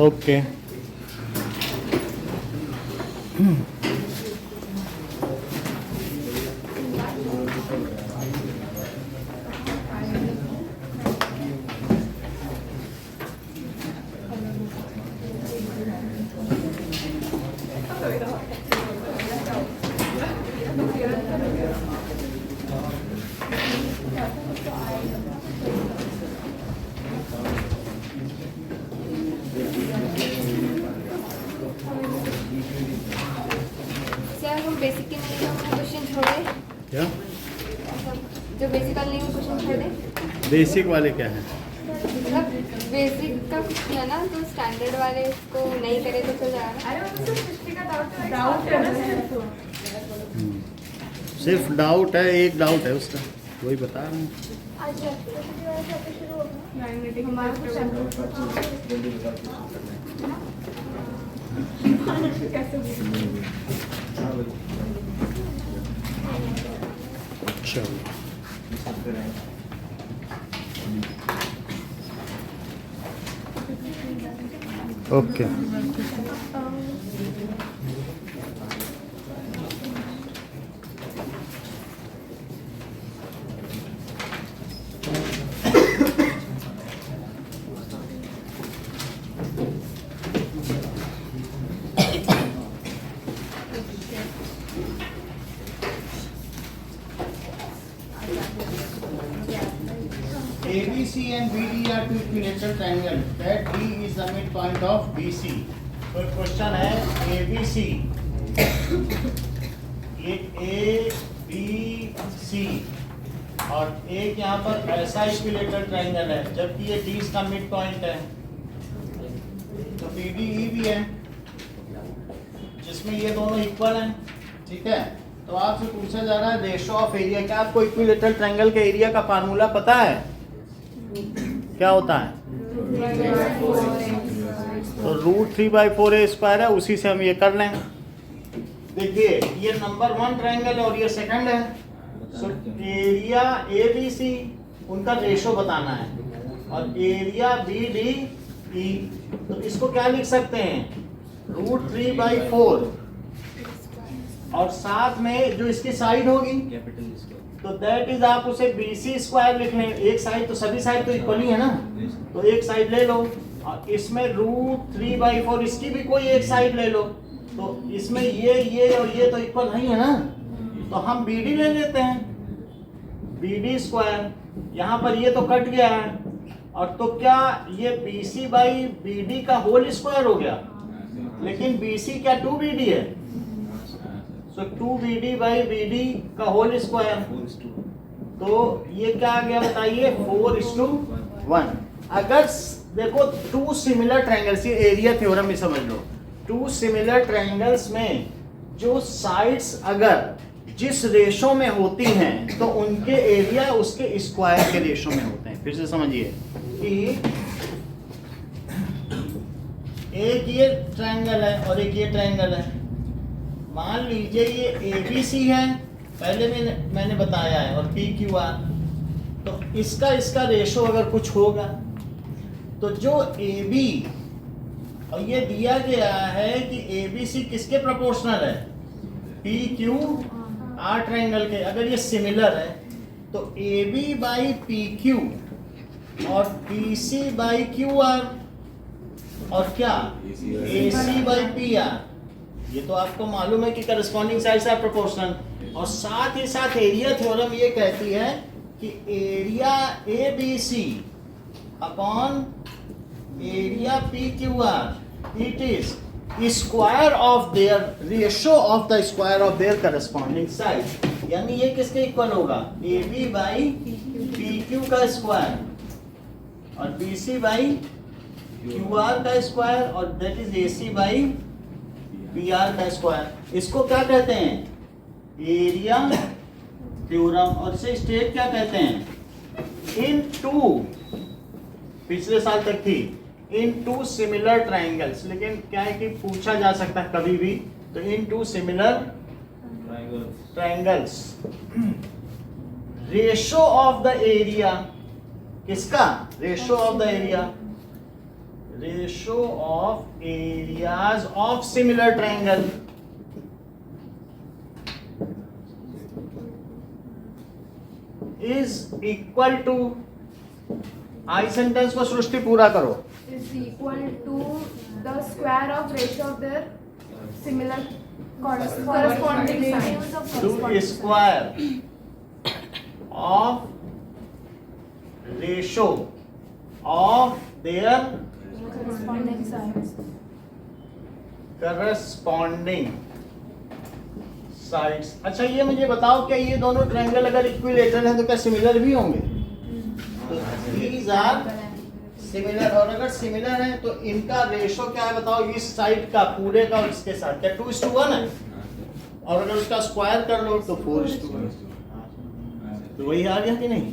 Okay sir हम basic के नहीं हम क्वेश्चन छोड़े, क्या जो बेसिक वाले नहीं क्वेश्चन छोड़े, बेसिक वाले क्या है? मतलब बेसिक का कुछ है ना, तो स्टैंडर्ड वाले उसको नहीं करे तो चल जाएगा। अरे वो तो सृष्टि का डाउट है ना सिर्फ। सिर्फ डाउट है, एक डाउट है उसका, वही बता रहे हैं। आज इलेक्ट्रिसिटी वाला चैप्टर शुरू होगा। हमारा कुछ कैसे चलो okay ABC and BD are two equilateral triangle. That D is the midpoint of BC. तो क्वेश्चन है ABC, ये ABC और एक यहाँ पर ऐसा इक्विलेटरल ट्राइंगल है, जबकि ये D इसका मिड पॉइंट है, तो BDE भी है जिसमें ये दोनों इक्वल हैं, ठीक है। तो आपसे पूछा जा रहा है रेशो ऑफ एरिया। क्या आपको इक्विलेटरल ट्राइंगल के एरिया का फार्मूला पता है? क्या होता है? तो √3/4a² है, उसी से हम ये कर लें। देखिए ये नंबर 1 ट्राइंगल है और ये सेकंड है, सो एरिया ABC उनका रेशो बताना है और एरिया BDE, तो इसको क्या लिख सकते हैं? √3/4 और साथ में जो इसकी साइड होगी तो दैट इज आप उसे BC² लिख लें। एक साइड तो सभी साइड तो इक्वल ही है ना, तो एक साइड ले लो और इसमें √3/4 इसकी भी कोई एक साइड ले लो, तो इसमें ये और ये तो इक्वल नहीं है ना, तो हम BD ले लेते हैं, BD²। यहाँ पर ये तो कट गया है और तो क्या ये BC/BD का होल स्क्वायर हो गया, लेकिन BC क्या 2BD है, सो 2BD/BD का होल स्क्वायर, तो ये क्या आ गया बताइए? 4:1। अगर देखो टू सिमिलर ट्रायंगल्स, ये एरिया थ्योरम में समझ लो, टू सिमिलर ट्रायंगल्स में जो साइड्स अगर जिस रेशो में होती हैं तो उनके एरिया उसके स्क्वायर के रेशो में होते हैं। फिर से समझिए कि एक ये ट्रायंगल है और एक ये ट्रायंगल है, मान लीजिए ये ABC है, पहले मैंने बताया है, और PQR, तो इसका रेशो अगर कुछ होगा तो जो AB, और ये दिया गया है कि ABC किसके प्रोपोर्शनल है? PQR ट्रायंगल के। अगर ये सिमिलर है तो AB/PQ और PC/QR और क्या AC/PR, ये तो आपको मालूम है कि करस्पॉन्डिंग साइड्स आर प्रोपोर्शनल। और साथ ही साथ एरिया थ्योरम ये कहती है कि area ABC upon area PQR it is square of their ratio of the square of their corresponding side. यानी ये किसके इक्वल होगा? AB/PQ का स्क्वायर और BC/QR का स्क्वायर और दैट इज AC/PR का स्क्वायर। इसको क्या कहते हैं? Area theorem. और इसे स्टेट क्या कहते हैं? इन टू, पिछले साल तक थी इन टू सिमिलर ट्राइंगल्स, लेकिन क्या है कि पूछा जा सकता है कभी भी, तो in two similar triangles ratio of the area, किसका? Ratio of the area, ratio of areas of similar triangle is equal to, आई सेंटेंस को सृष्टि पूरा करो, is equal to the square of ratio of their similar corresponding sides. To square of ratio of their Corresponding sides. Corresponding sides. अच्छा ये मुझे बताओ, क्या ये दोनों ट्रायंगल अगर इक्विलेटरल हैं तो क्या सिमिलर भी होंगे? दीज आर सिमिलर, और अगर सिमिलर हैं तो इनका रेशो क्या है बताओ, इस साइड का पूरे का और इसके साथ क्या 2:1 है, और अगर उसका स्क्वायर कर लो तो 4:1, तो वही आ गया कि नहीं?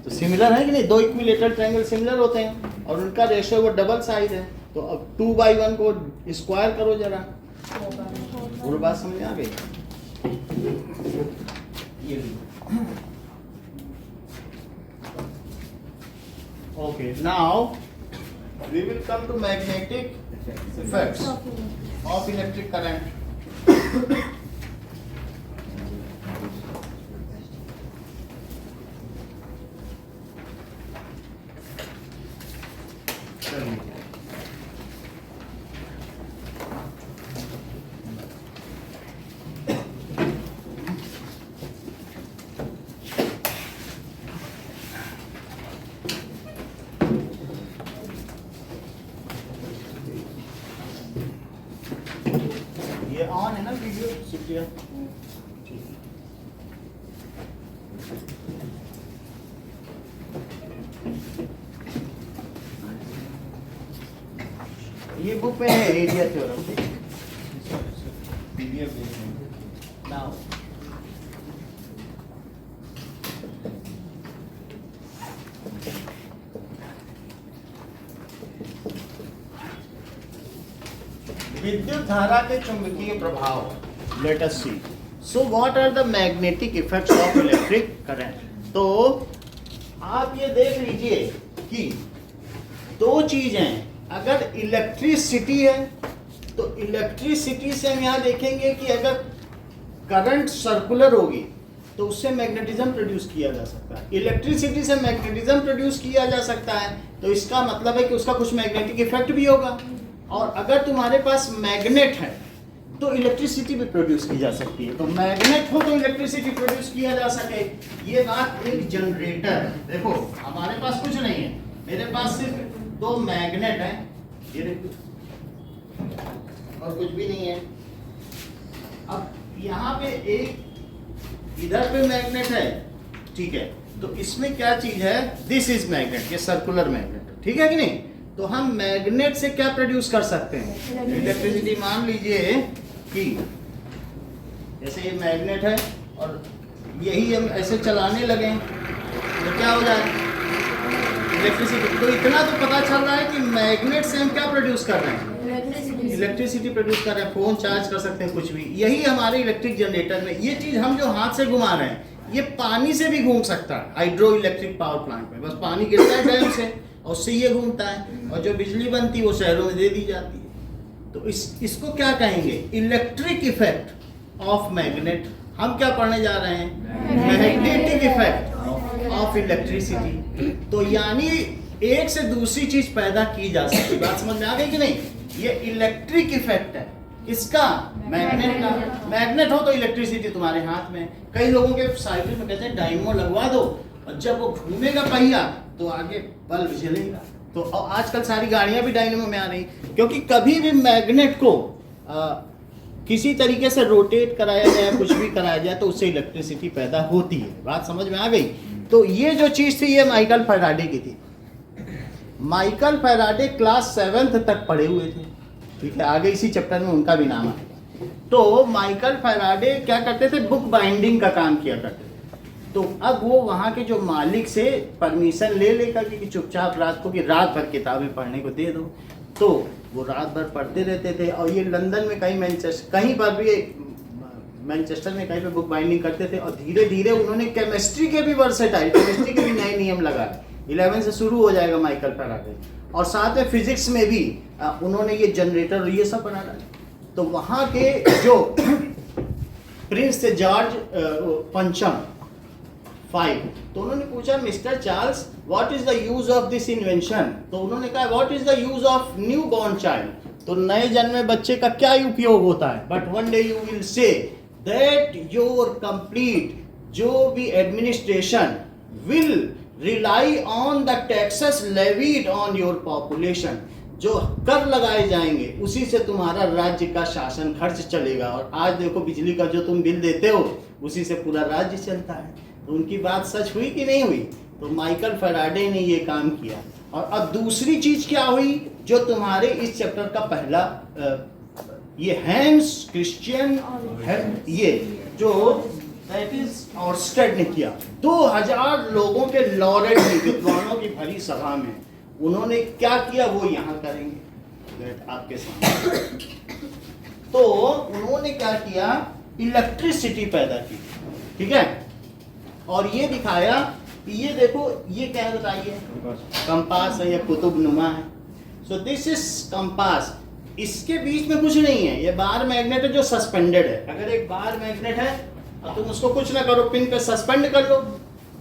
तो सिमिलर है कि नहीं? दो इक्विलेटरल ट्रायंगल सिमिलर होते हैं और उनका रेशो वो डबल साइड है, तो अब 2/1 को स्क्वायर करो जरा, पूरी बात समझ आ गई? Okay, now we will come to magnetic effects of electric current. ये ऑन है ना वीडियो शुक्रिया। ये बुक में है एरिया थ्योरम। नाउ विद्युत धारा के चुंबकीय प्रभाव, let us see. So what are the magnetic effects of electric current? तो आप ये देख लीजिए कि दो चीजें, अगर इलेक्ट्रिसिटी है तो इलेक्ट्रिसिटी से हम यहाँ देखेंगे कि अगर करंट सर्कुलर होगी तो उससे मैग्नेटिज्म प्रोड्यूस किया जा सकता है। इलेक्ट्रिसिटी से मैग्नेटिज्म प्रोड्यूस किया जा सकता है, तो इसका मतलब है कि उसका कुछ मैग्नेटिक इफेक्ट भी होगा। और अगर तुम्हारे पास मैग्नेट है तो इलेक्ट्रिसिटी भी प्रोड्यूस की जा सकती है। तो मैग्नेट हो तो इलेक्ट्रिसिटी प्रोड्यूस किया जा सके। ये बात एक जनरेटर है। देखो हमारे पास कुछ नहीं है, मेरे पास सिर्फ दो मैग्नेट हैं, ये देखो, और कुछ भी नहीं है। अब यहाँ पे एक इधर पे मैग्नेट है, ठीक है, तो इसमें क्या चीज है, दिस इज मैग्नेट, ये सर्कुलर मैग्नेट, ठीक है कि नहीं? तो हम मैग्नेट से क्या प्रोड्यूस कर सकते हैं? इलेक्ट्रिसिटी। मान लीजिए कि जैसे ये मैग्नेट है और यही हम ऐसे चलाने लगे तो क्या हो जाए, इलेक्ट्रिसिटी। तो इतना तो पता चल रहा है कि मैग्नेट से हम क्या प्रोड्यूस कर रहे हैं, इलेक्ट्रिसिटी प्रोड्यूस कर रहे हैं। फोन चार्ज कर सकते हैं, कुछ भी। यही हमारे इलेक्ट्रिक जनरेटर में, ये चीज हम जो हाथ से घुमा रहे हैं ये पानी से भी घूम सकता है। हाइड्रो इलेक्ट्रिक पावर प्लांट में बस पानी गिरता है डैम से और उससे ये घूमता है, और जो बिजली बनती है वो शहरों में दे दी जाती है। तो इसको क्या कहेंगे, इलेक्ट्रिक इफेक्ट ऑफ मैग्नेट। हम क्या पढ़ने जा रहे हैं, मैग्नेटिक इफेक्ट ऑफ इलेक्ट्रिसिटी। तो यानी एक से दूसरी चीज पैदा की जा सकती है। बात समझ में आ गई कि नहीं? ये इलेक्ट्रिक इफेक्ट है किसका, मैग्नेट का। मैग्नेट हो तो इलेक्ट्रिसिटी तुम्हारे हाथ में। कई लोगों के साइकिल में कहते हैं डायनमो लगवा दो, और जब वो घूमेगा पहिया तो आगे बल्ब जलेगा। तो आजकल सारी गाड़ियां भी डायनेमो में आ रही, क्योंकि कभी भी मैग्नेट को किसी तरीके से रोटेट कराया जाए, कुछ भी कराया जाए, तो उससे इलेक्ट्रिसिटी पैदा होती है। बात समझ में आ गई? तो ये जो चीज थी ये माइकल फैराडे की थी। माइकल फैराडे क्लास 7th तक पढ़े हुए थे, ठीक है, आगे इसी चैप्टर में उनका भी नाम आएगा। तो माइकल फैराडे क्या करते थे, बुक बाइंडिंग का काम किया करते थे। तो अब वो वहाँ के जो मालिक से परमिशन ले लेकर कि चुपचाप रात को कि रात भर किताबें पढ़ने को दे दो, तो वो रात भर पढ़ते रहते थे। और ये लंदन में कहीं कहीं पर भी, मैनचेस्टर में कहीं पे बुक बाइंडिंग करते थे। और धीरे धीरे उन्होंने केमिस्ट्री के भी वर्सेटाइल, केमिस्ट्री के भी नए नियम लगाए। 11 से शुरू हो जाएगा माइकल फैराडे। और साथ में फिजिक्स में भी उन्होंने ये जनरेटर और ये सब बना डाला। तो वहाँ के जो प्रिंस थे जॉर्ज पंचम 5, तो उन्होंने पूछा mister Charles what is the use of this invention. तो उन्होंने कहा what is the use of new born child, तो नए जन्मे बच्चे का क्या उपयोग होता है। But one day you will say that your complete जो भी administration will rely on the taxes levied on your population, जो कर लगाए जाएंगे उसी से तुम्हारा राज्य का शासन खर्च चलेगा। और आज देखो बिजली का जो तुम बिल देते हो उसी से पूरा राज्य चलता है। तो उनकी बात सच हुई कि नहीं हुई। तो माइकल फैराडे ने ये काम किया। और अब दूसरी चीज क्या हुई जो तुम्हारे इस चैप्टर का पहला ये हैंस क्रिश्चियन ये जो दैट इज ऑर्स्टेड ने किया। 2000 लोगों के लॉरेट विद्वानों की भरी सभा में उन्होंने क्या किया वो यहाँ करेंगे आपके सामने। तो उन्होंने क्या किया, इलेक्ट्रिसिटी पैदा की, ठीक है। और ये दिखाया कि ये देखो ये क्या बताइए, कंपास है या कुतुबनुमा है। सो दिस इज कंपास, इसके बीच में कुछ नहीं है, ये बार मैग्नेट है जो सस्पेंडेड है। अगर एक बार मैग्नेट है और तुम उसको कुछ ना करो, पिन पे सस्पेंड कर लो,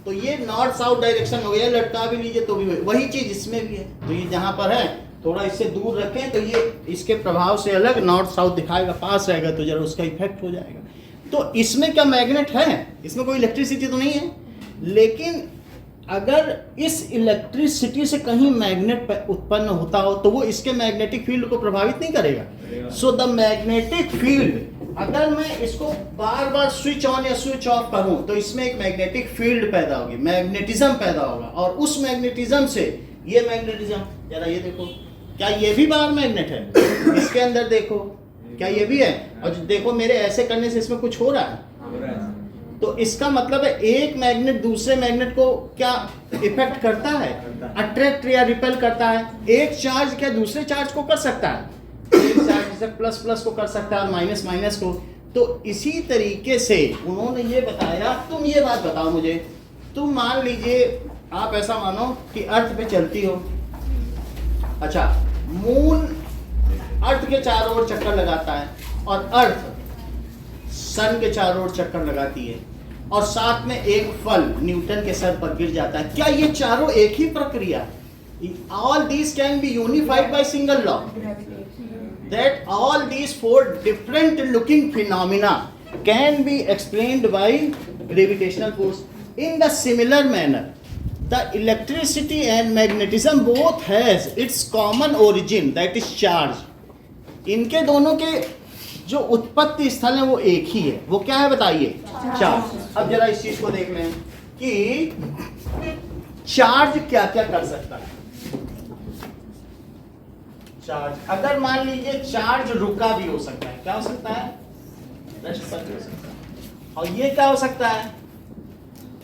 तो ये नॉर्थ साउथ डायरेक्शन हो गया। लटका भी लीजिए तो भी वही चीज इसमें भी है। तो ये जहां पर है थोड़ा इससे दूर रखें तो ये इसके प्रभाव से अलग नॉर्थ साउथ दिखाएगा, पास रहेगा तो जरा उसका इफेक्ट हो जाएगा। तो इसमें क्या मैग्नेट है, इसमें कोई इलेक्ट्रिसिटी तो नहीं है, लेकिन अगर इस इलेक्ट्रिसिटी से कहीं मैग्नेट उत्पन्न होता हो तो वो इसके मैग्नेटिक फील्ड को प्रभावित नहीं करेगा। सो द मैग्नेटिक फील्ड, अगर मैं इसको बार बार स्विच ऑन या स्विच ऑफ करूं तो इसमें एक मैग्नेटिक फील्ड पैदा होगी, मैग्नेटिज्म पैदा होगा। और उस मैग्नेटिज्म से ये मैग्नेटिज्म, जरा ये देखो, क्या ये भी बाहर मैग्नेट है? इसके अंदर देखो, क्या ये भी है? और देखो मेरे ऐसे करने से इसमें कुछ हो रहा है। तो इसका मतलब है एक मैग्नेट दूसरे मैग्नेट को क्या इफेक्ट करता है, अट्रैक्ट या रिपेल करता है। एक चार्ज क्या दूसरे चार्ज को कर सकता है, एक चार्ज से प्लस प्लस को कर सकता है और माइनस माइनस को। तो इसी तरीके से उन्होंने ये बताया। तुम ये बात बताओ मुझे, तुम मान लीजिए आप ऐसा मानो कि अर्थ पे चलती हो, अच्छा मून अर्थ के चारों ओर चक्कर लगाता है और अर्थ सन के चारों ओर चक्कर लगाती है, और साथ में एक फल न्यूटन के सर पर गिर जाता है। क्या ये चारों एक ही प्रक्रिया? All these can be unified by single law, that all these 4 different looking phenomena can be explained by gravitational force. In the similar manner, the electricity and magnetism both has its common origin, that is charge. इनके दोनों के जो उत्पत्ति स्थल है वो एक ही है। वो क्या है बताइए? चार्ज। अब जरा इस चीज को देख लें कि चार्ज क्या क्या कर सकता है। चार्ज, अगर मान लीजिए चार्ज रुका भी हो सकता है, क्या हो सकता है? रेस्ट पर भी हो सकता है। और ये क्या हो सकता है?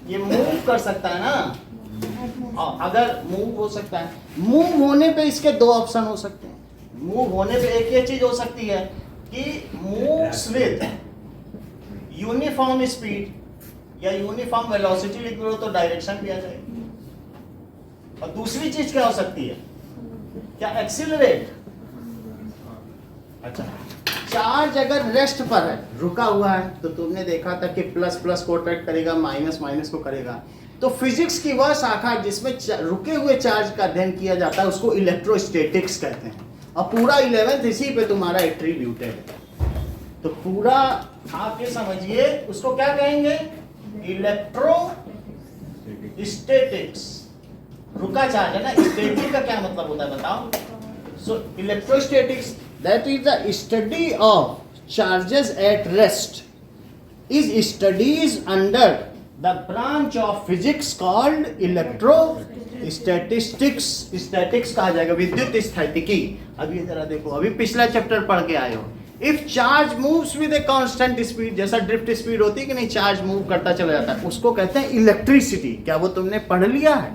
ये मूव कर सकता है ना। और अगर मूव हो सकता है, मूव होने पे इसके 2 ऑप्शन हो सकते हैं। मूव होने पे एक ये चीज हो सकती है कि मूव्स विद यूनिफॉर्म स्पीड या यूनिफॉर्म वेलोसिटी लिख लो तो डायरेक्शन भी आ जाएगी। और दूसरी चीज क्या हो सकती है? क्या एक्सीलरेट। अच्छा, चार्ज अगर रेस्ट पर है, रुका हुआ है, तो तुमने देखा था कि प्लस प्लस को अट्रैक्ट करेगा, माइनस माइनस को करेगा। तो फिजिक्स की वह शाखा जिसमें रुके हुए चार्ज का अध्ययन किया जाता है उसको इलेक्ट्रोस्टैटिक्स कहते हैं। और पूरा 11th इसी पे तुम्हारा एट्रीब्यूटेड है। तो पूरा आप ये समझिए उसको क्या कहेंगे? इलेक्ट्रोस्टैटिक्स। रुका चार्ज है ना, स्टैटिक का क्या मतलब होता है बताओ? So electrostatics that is the study of charges at rest is studies under the branch of physics called electrostatistics. Statics कहा जाएगा, विद्युत स्थैतिकी। अभी जरा देखो, अभी पिछला चैप्टर पढ़ के आए हो। If charge moves with a constant speed, जैसा ड्रिफ्ट स्पीड होती है कि नहीं, चार्ज मूव करता चला जाता है, उसको कहते हैं इलेक्ट्रिसिटी। क्या वो तुमने पढ़ लिया है?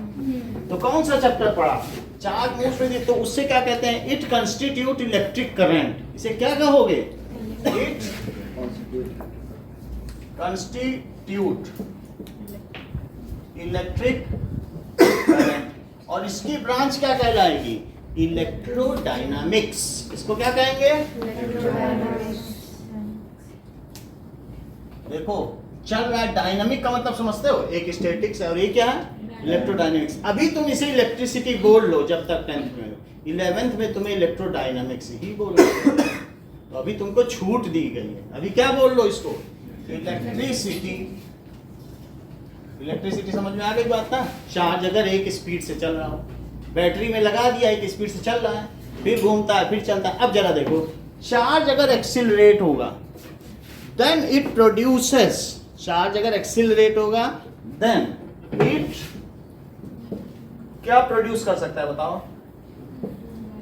तो कौन सा चैप्टर पढ़ा? चार्ज मूव्स विद, तो उससे क्या कहते हैं? It constitute electric current. इसे क्या कहोगे? It constitute electric current. और इसकी ब्रांच क्या कहलाएगी? इलेक्ट्रोडायनामिक्स। इसको क्या कहेंगे? देखो चल रहा है, डायनामिक का मतलब समझते हो, एक स्टैटिक्स है और ये क्या है? इलेक्ट्रोडायनामिक्स। अभी तुम इसे इलेक्ट्रिसिटी बोल लो जब तक 10th में हो, 11th में तुम्हें इलेक्ट्रोडायनामिक्स ही बोलो। तो अभी तुमको छूट दी गई है, अभी क्या बोल लो इसको? इलेक्ट्रिसिटी। इलेक्ट्रिसिटी समझ में आ गई बात ना? चार्ज अगर एक स्पीड से चल रहा हो, बैटरी में लगा दिया, एक स्पीड से चल रहा है, फिर घूमता है, फिर चलता है। अब जरा देखो, चार्ज अगर एक्सिलरेट होगा देन इट प्रोड्यूसेस, चार्ज अगर एक्सिलरेट होगा देन इट क्या प्रोड्यूस कर सकता है बताओ?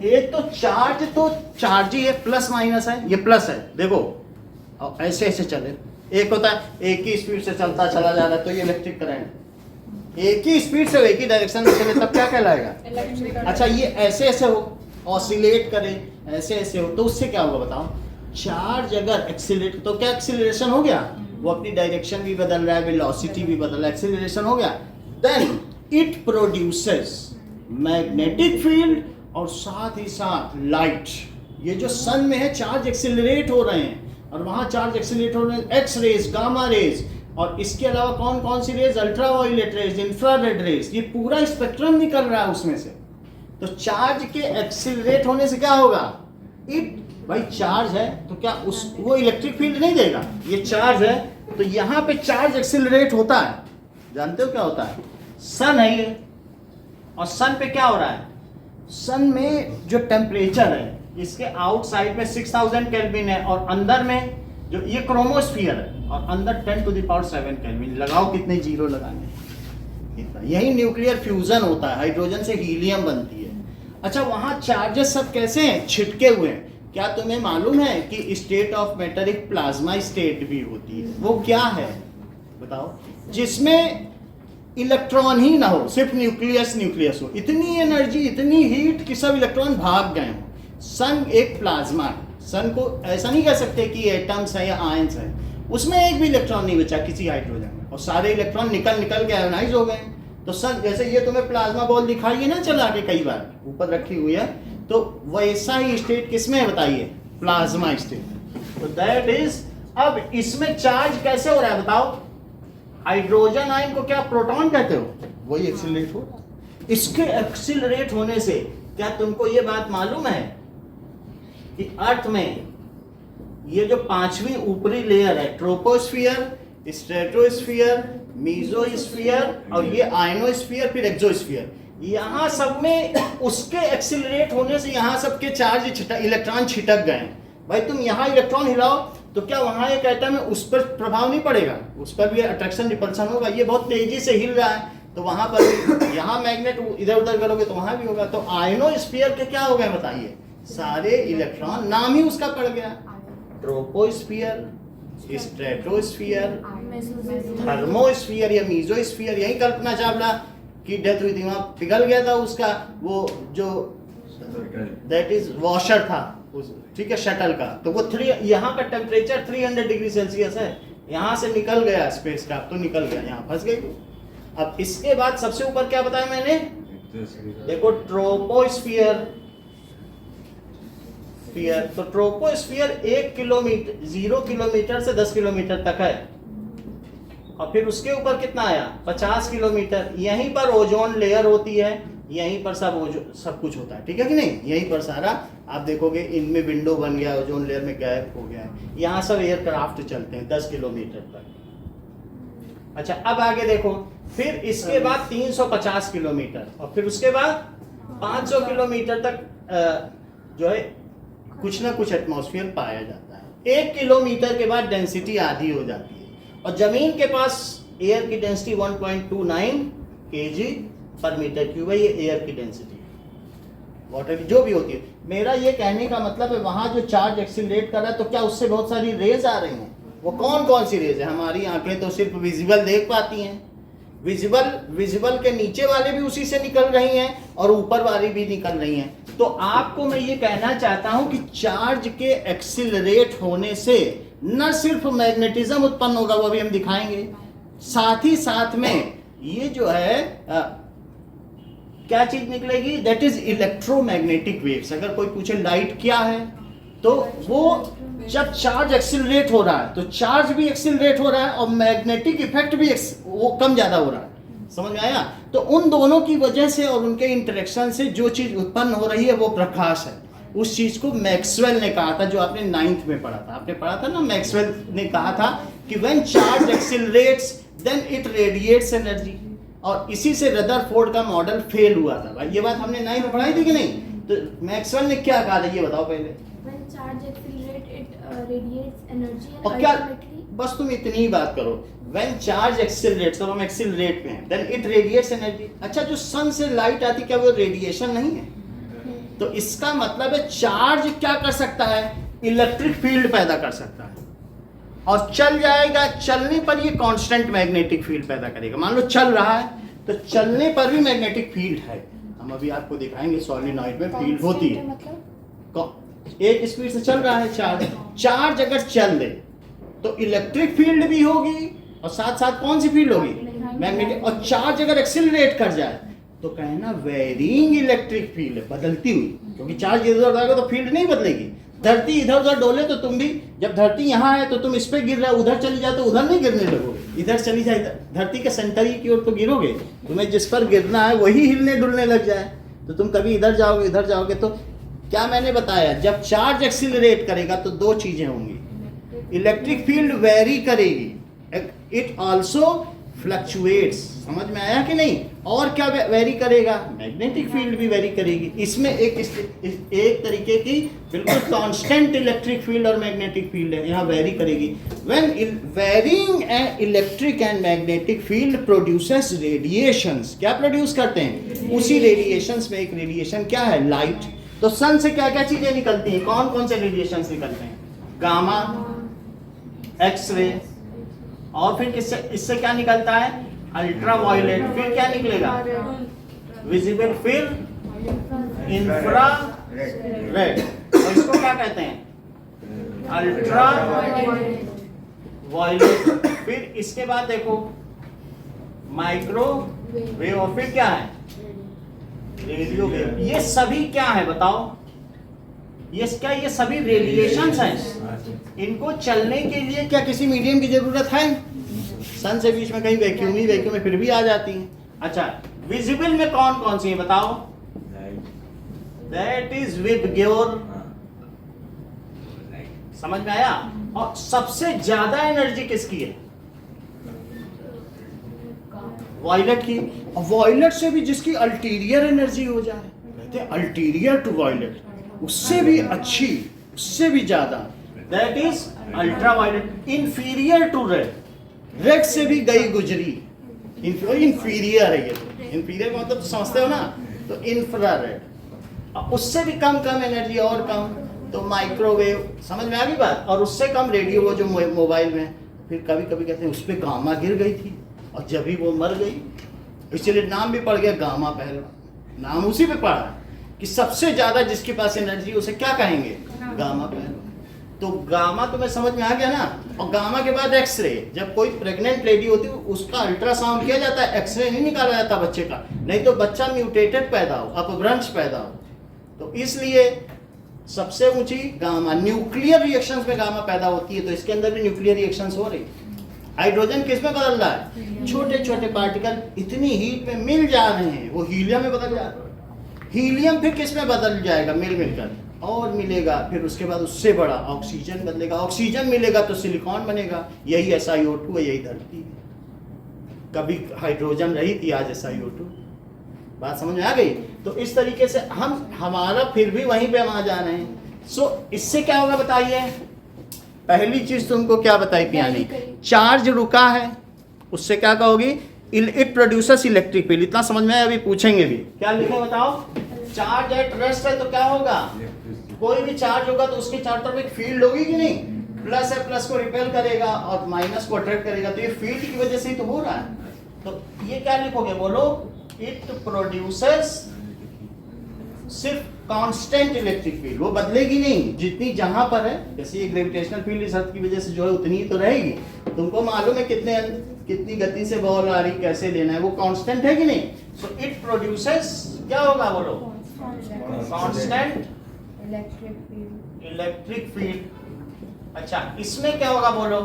एक तो चार्ज ही है, प्लस माइनस है, ये प्लस है देखो, और ऐसे ऐसे चले, एक होता है एक ही स्पीड से चलता चला जा रहा है तो ये इलेक्ट्रिक करंट, एक ही स्पीड से एक ही डायरेक्शन में चले तब क्या कहलाएगा? अच्छा ये ऐसे ऐसे हो, ऑसिलेट करे, ऐसे ऐसे हो, तो उससे क्या होगा बताओ? चार्ज अगर एक्सीलरेट, तो क्या एक्सीलरेशन हो गया? वो अपनी डायरेक्शन भी बदल रहा है, वेलोसिटी भी बदल रहा है, एक्सीलरेशन हो गया। Then it produces magnetic field और साथ ही साथ लाइट। ये जो सन में है चार्ज एक्सीलरेट हो रहे हैं और वहां चार्ज एक्सीलरेट हो रहे हैं, एक्स रेज, गामा रेज, और इसके अलावा कौन कौन सी rays? Ultraviolet rays, infrared rays, ये पूरा स्पेक्ट्रम निकल रहा है उसमें से। तो चार्ज के एक्सीलरेट होने से क्या होगा? इट, भाई चार्ज है तो क्या वो इलेक्ट्रिक फील्ड नहीं देगा? ये चार्ज है तो यहाँ पे चार्ज एक्सीलरेट होता है, जानते हो क्या होता है? सन है ये, और सन पे क्या हो रहा है? सन में जो टेम्परेचर है इसके आउटसाइड में 6000 केल्विन है और अंदर में जो ये क्रोमोस्फीयर है और अंदर 10⁷ केल्विन। लगाओ कितने जीरो लगाने, इतना। यही न्यूक्लियर फ्यूजन होता है, हाइड्रोजन से हीलियम बनती है। अच्छा वहां चार्जेस सब कैसे हैं? छिटके हुए हैं। क्या तुम्हें मालूम है कि स्टेट ऑफ मैटर एक प्लाज्मा स्टेट भी होती है? वो क्या है बताओ? जिसमें इलेक्ट्रॉन ही ना हो, सिर्फ न्यूक्लियस हो, इतनी एनर्जी, इतनी हीट कि सब इलेक्ट्रॉन भाग गए हो। सन एक प्लाज्मा है, सन को ऐसा नहीं कह सकते कि एटम्स है या आयंस है, उसमें एक भी इलेक्ट्रॉन नहीं बचा किसी हाइड्रोजन में, और सारे इलेक्ट्रॉन निकल के आयोनाइज हो गए। तो सन, जैसे ये तुम्हें प्लाज्मा बॉल दिखाई है ना चला के कई बार ऊपर रखी हुई है, तो वैसा ही स्टेट किसमें है बताइए? Plasma state. तो दैट इज, अब इसमें चार्ज कैसे हो रहा है बताओ? हाइड्रोजन आयन को क्या प्रोटॉन कहते हो? वही एक्सीलरेट हो। इसके एक्सीलरेट होने से क्या तुमको ये बात मालूम है कि अर्थ में ये जो पांचवी ऊपरी लेयर है, ट्रोपोस्फियर, स्ट्रेटोस्फियर, मीजोस्फियर और ये आयनोस्फियर, फिर एक्सोस्फियर, यहाँ सब में उसके एक्सीलरेट होने से यहाँ सबके चार्ज इलेक्ट्रॉन छिटक गए। भाई तुम यहाँ इलेक्ट्रॉन हिलाओ तो क्या वहां एक एटम है उस पर प्रभाव नहीं पड़ेगा? उस पर भी अट्रैक्शन रिपल्शन होगा। ये बहुत तेजी से हिल रहा है तो वहां पर भी, यहाँ मैग्नेट इधर उधर करोगे तो वहां भी होगा। तो आयनोस्फीयर के क्या हो गए बताइए? सारे इलेक्ट्रॉन, नाम ही उसका पड़ गया, ट्रोपोस्फियर, स्ट्रेटोस्फियर, थर्मोस्फियर या मीजोस्फियर। यही कल्पना चावला की डेथ हुई थी, वहां पिघल गया था उसका वो जो दैट इज वॉशर था, ठीक है, शटल का। तो वो यहाँ का टेम्परेचर 300 डिग्री सेल्सियस है, यहाँ से निकल गया स्पेस क्राफ्ट, तो निकल गया, यहाँ फंस गई। अब इसके बाद सबसे ऊपर क्या बताया मैंने? देखो ट्रोपोस्फियर। तो ट्रोपोस्फियर 1 किलोमीटर, 0 किलोमीटर से 10 किलोमीटर तक है, और फिर उसके ऊपर कितना आया? 50 किलोमीटर। यहीं पर ओजोन लेयर होती है, यहीं पर सब कुछ होता है, ठीक है कि नहीं? यहीं पर सारा आप देखोगे, इनमें विंडो बन गया, ओजोन लेयर में गैप हो गया है, यहाँ सब एयरक्राफ्ट चलते हैं 10 किलोमीटर तक। अच्छा अब आगे देखो, फिर इसके बाद 350 किलोमीटर और फिर उसके बाद 500 किलोमीटर तक जो है कुछ ना कुछ एटमॉस्फेयर पाया जाता है। 1 किलोमीटर के बाद डेंसिटी आधी हो जाती है, और जमीन के पास एयर की डेंसिटी 1.29 kg पर मीटर क्यूब है। ये एयर की डेंसिटी, वाटर की जो भी होती है। मेरा ये कहने का मतलब है वहां जो चार्ज एक्सीलरेट कर रहा है तो क्या उससे बहुत सारी रेज आ रही हैं? वो कौन कौन सी रेज है? हमारी आंखें तो सिर्फ विजिबल देख पाती हैं, विजिबल के नीचे वाले भी उसी से निकल रही हैं और ऊपर वाली भी निकल रही हैं। तो आपको मैं ये कहना चाहता हूं कि चार्ज के एक्सीलरेट होने से न सिर्फ मैग्नेटिज्म उत्पन्न होगा, वो अभी हम दिखाएंगे, साथ ही साथ में ये जो है क्या चीज निकलेगी? That is electromagnetic waves. अगर कोई पूछे लाइट क्या है, तो वो जब चार्ज एक्सिलरेट हो रहा है तो चार्ज भी एक्सिलरेट हो रहा है और मैग्नेटिक इफेक्ट भी वो कम ज्यादा हो रहा है। समझ में आया? तो उन दोनों की वजह से और उनके इंटरेक्शन से जो चीज उत्पन्न हो रही है वो प्रकाश है। उस चीज को मैक्सवेल ने कहा था, जो आपने 9th में पढ़ा था। आपने पढ़ा था ना, मैक्सवेल ने कहा था कि when charge accelerates then it radiates energy. और इसी से रदरफोर्ड का मॉडल फेल हुआ था। भाई ये बात हमने 9th में पढ़ाई थी कि नहीं? तो मैक्सवेल ने क्या कहा था ये बताओ पहले। When charge accelerates, it radiates energy and और क्या, ultimately बस तुम इतनी ही बात करो। When charge accelerates, तो हम एक्सिलरेट में हैं, then it radiates energy। अच्छा, जो सन से लाइट आती क्या वो रेडिएशन नहीं है? तो इसका मतलब है चार्ज क्या कर सकता है? इलेक्ट्रिक फील्ड पैदा कर सकता है और चल जाएगा। चलने पर ये कांस्टेंट मैग्नेटिक फील्ड पैदा करेगा। मान लो चल रहा है तो चलने पर भी मैग्नेटिक फील्ड है। हम अभी आपको दिखाएंगे सॉलिनॉइड में फील्ड होती है। एक स्पीड से चल रहा है चार्ज अगर चल दे तो इलेक्ट्रिक फील्ड भी होगी और साथ साथ कौन सी फील्ड होगी? मैग्नेटिक। और चार्ज अगर एक्सिलरेट कर जाए तो कहना वेरिंग इलेक्ट्रिक फील्ड है, बदलती हुई। क्योंकि चार्ज इधर उधर जाएगा तो फील्ड नहीं बदलेगी। धरती इधर उधर डोले तो तुम भी, जब धरती यहाँ है तो तुम इस पे गिर रहे हो, उधर चली जाए तो उधर नहीं गिरने लगोगे। इधर चली जाए धरती के सेंटर ही की ओर तो गिरोगे। तुम्हें जिस पर गिरना है वही हिलने डुलने लग जाए तो तुम कभी इधर जाओगे। तो क्या मैंने बताया, जब चार्ज एक्सिलरेट करेगा तो दो चीजें होंगी। इलेक्ट्रिक फील्ड वेरी करेगी, इट आल्सो फ्लक्चुएट्स। समझ में आया कि नहीं? और क्या वेरी करेगा? मैग्नेटिक फील्ड भी वेरी करेगी। इसमें एक तरीके की बिल्कुल कांस्टेंट इलेक्ट्रिक फील्ड और मैग्नेटिक फील्ड है, यहाँ वेरी करेगी। When varying electric and magnetic field produces radiations. क्या प्रोड्यूस करते हैं? उसी रेडिएशंस में एक रेडिएशन क्या है? लाइट। तो सन से क्या क्या चीजें निकलती हैं? कौन कौन से रेडिएशंस निकलते हैं? गामा, एक्सरे, और फिर इससे क्या निकलता है? Ultraviolet. फिर क्या निकलेगा? विजिबल, फिर इंफ्रा रेड। और इसको क्या कहते हैं? Ultraviolet. फिर इसके बाद देखो माइक्रोवेव, और फिर क्या है? Radio wave. ये सभी क्या है बताओ? ये सभी रेडिएशंस हैं। इनको चलने के लिए क्या किसी मीडियम की जरूरत है? सन से बीच में कहीं वैक्यूम में फिर भी आ जाती हैं। अच्छा, विजिबल में कौन कौन सी है बताओ? That is VIBGYOR. समझ में आया? और सबसे ज्यादा एनर्जी किसकी है? वायलेट की। और वायलेट से भी जिसकी अल्टीरियर एनर्जी हो जाए, कहते हैं अल्टीरियर टू वायलेट, उससे भी अच्छी, उससे भी ज्यादा, that is ultraviolet. Inferior to red, red से भी गई गुजरी, इंफीरियर है ये। इंफीरियर का मतलब समझते हो ना? तो इंफ्रारेड। उससे भी कम एनर्जी और कम, तो माइक्रोवेव। समझ में आ गई बात? और उससे कम रेडियो, वो जो मोबाइल में। फिर कभी कभी कहते हैं उस पर गामा गिर गई थी और जब भी वो मर गई, इसलिए नाम भी पड़ गया गामा पहलवान। नाम उसी पे पड़ा कि सबसे ज्यादा जिसके पास एनर्जी उसे क्या कहेंगे? गामा पहलवान। तो गामा तुम्हें समझ में आ गया ना? और गामा के बाद एक्सरे। जब कोई प्रेग्नेंट लेडी होती है उसका अल्ट्रासाउंड किया जाता है, एक्सरे नहीं निकाला जाता बच्चे का, नहीं तो बच्चा म्यूटेटेड पैदा हो, अपभ्रंश पैदा हो। तो इसलिए सबसे ऊंची गामा। न्यूक्लियर रिएक्शंस में गामा पैदा होती है, तो इसके अंदर भी न्यूक्लियर रिएक्शंस हो रही। हाइड्रोजन किस में बदल रहा है? छोटे छोटे पार्टिकल इतनी हीट में मिल जा रहे हैं, वो हीलियम में बदल जा रहा है। हीलियम फिर किस में बदल जाएगा? मिलकर और मिलेगा, फिर उसके बाद उससे बड़ा ऑक्सीजन बदलेगा, ऑक्सीजन मिलेगा तो सिलिकॉन बनेगा। यही SiO2 है, यही धरती है। कभी हाइड्रोजन रही थी, आज SiO2। बात समझ में आ गई? तो इस तरीके से हमारा फिर भी वहीं पे हम आ जा रहे हैं। सो इससे क्या होगा बताइए? पहली चीज तुमको क्या बताई पियानी? चार्ज रुका है, उससे क्या कहोगी? It produces electric field. इतना समझ में आया? अभी पूछेंगे भी। क्या लिखे बताओ? चार्ज एट रेस्ट है तो क्या होगा? कोई भी चार्ज होगा तो उसके चारों तरफ एक फील्ड होगी कि नहीं? प्लस है, प्लस को रिपेल करेगा और माइनस को अट्रैक्ट करेगा। तो ये फील्ड की वजह से ही तो हो रहा है। तो ये क्या लिखोगे बोलो? इट प्रोड्यूसेस सिर्फ कांस्टेंट इलेक्ट्रिक फील्ड, वो बदलेगी नहीं। जितनी जहां पर है, जैसे ये ग्रेविटेशनल फील्ड इस अर्थ की वजह से जो है उतनी ही तो रहेगी। तुमको मालूम है कितनी गति से बॉल आ रही, कैसे लेना है, वो कांस्टेंट है कि नहीं? सो इट प्रोड्यूसेस क्या होगा बोलो? Constant electric field. अच्छा, इसमें क्या होगा बोलो?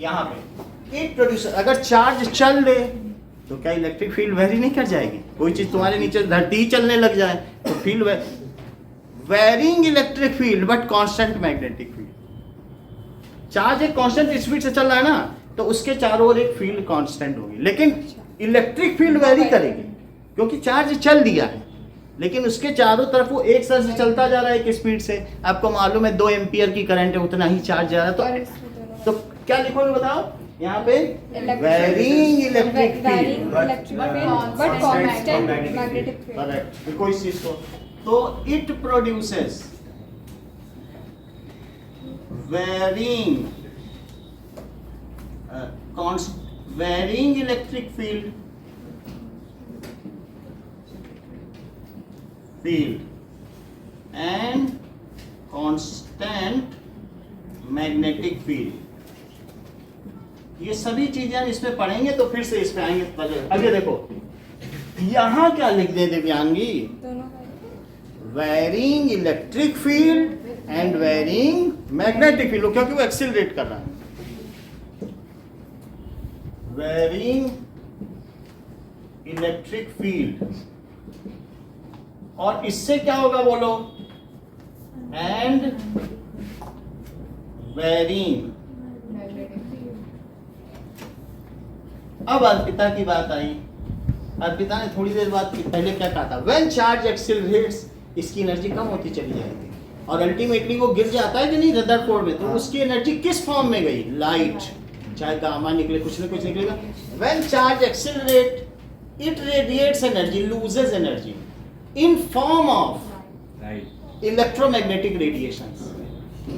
यहाँ पे इट प्रोड्यूसर, अगर चार्ज चल दे तो क्या इलेक्ट्रिक फील्ड वेरी नहीं कर जाएगी? कोई चीज तुम्हारे नीचे धरती ही चलने लग जाए तो field varying electric field but constant magnetic field. Charge एक कांस्टेंट स्पीड से चल रहा है ना, तो उसके चारों ओर एक फील्ड कांस्टेंट होगी, लेकिन इलेक्ट्रिक फील्ड वेरी करेगी क्योंकि चार्ज चल दिया है, लेकिन उसके चारों तरफ वो एक साथ से चलता जा रहा है एक स्पीड से। आपको मालूम है 2 एम्पियर की करंट है, उतना ही चार्ज जा रहा है। तो क्या लिखोगे बताओ यहाँ पे? Varying electric field but constant magnetic field. Correct. कोई चीज को तो it produces varying electric field and constant magnetic field। ये सभी चीजें इसमें पढ़ेंगे तो फिर से इस पे आएंगे। आगे देखो यहाँ क्या लिख दे Divyangi? Varying electric field and varying magnetic field, क्योंकि वो एक्सिलरेट कर रहा है। वेरिंग इलेक्ट्रिक फील्ड, और इससे क्या होगा बोलो? And varying. अब अर्पिता की बात आई। अर्पिता ने थोड़ी देर बाद पहले क्या कहा था? व्हेन चार्ज एक्सिलरेट्स, इसकी एनर्जी कम होती चली जाएगी और अल्टीमेटली वो गिर जाता है कि नहीं रदरफोर्ड में, तो उसकी एनर्जी किस फॉर्म में गई? लाइट, चाहे गामा निकले, कुछ ना कुछ निकलेगा। When charge accelerate it radiates energy, loses energy in form of electromagnetic radiations,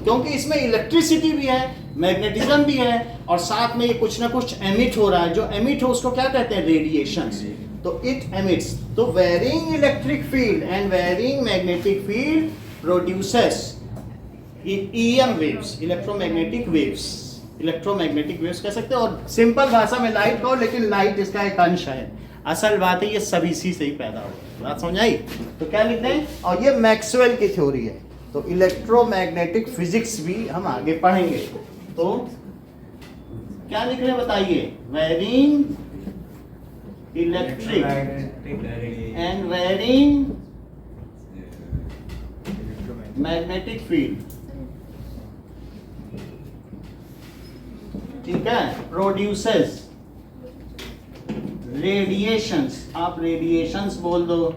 क्योंकि इसमें इलेक्ट्रिसिटी भी है, मैग्नेटिज्म भी है, और साथ में ये कुछ ना कुछ एमिट हो रहा है। जो एमिट हो उसको क्या कहते हैं? रेडिएशंस। तो इट एमिट्स। तो varying electric field and varying magnetic field produces EM waves, electromagnetic waves. Electromagnetic waves कह सकते हैं, और सिंपल भाषा में लाइट कहो, लेकिन लाइट इसका एक अंश है। असल बात है ये सभी इसी से ही पैदा हुआ। बात समझ आई? तो क्या लिखते हैं? और ये मैक्सवेल की थ्योरी है। तो इलेक्ट्रोमैग्नेटिक फिजिक्स भी हम आगे पढ़ेंगे। तो क्या लिख रहे हैं बताइए? Varying electric and varying magnetic field, ठीक है, प्रोड्यूसेस रेडिएशंस, आप रेडिएशंस बोल दो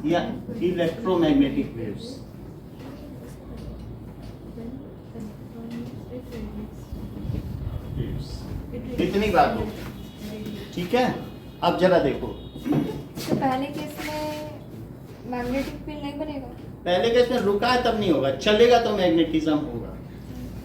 या इलेक्ट्रोमैग्नेटिक वेव्स। इतनी बात हो, ठीक है। अब जरा देखो, तो पहले केस में मैग्नेटिक फील्ड नहीं बनेगा? पहले केस में रुका है तब नहीं होगा, चलेगा तो मैग्नेटिज्म होगा,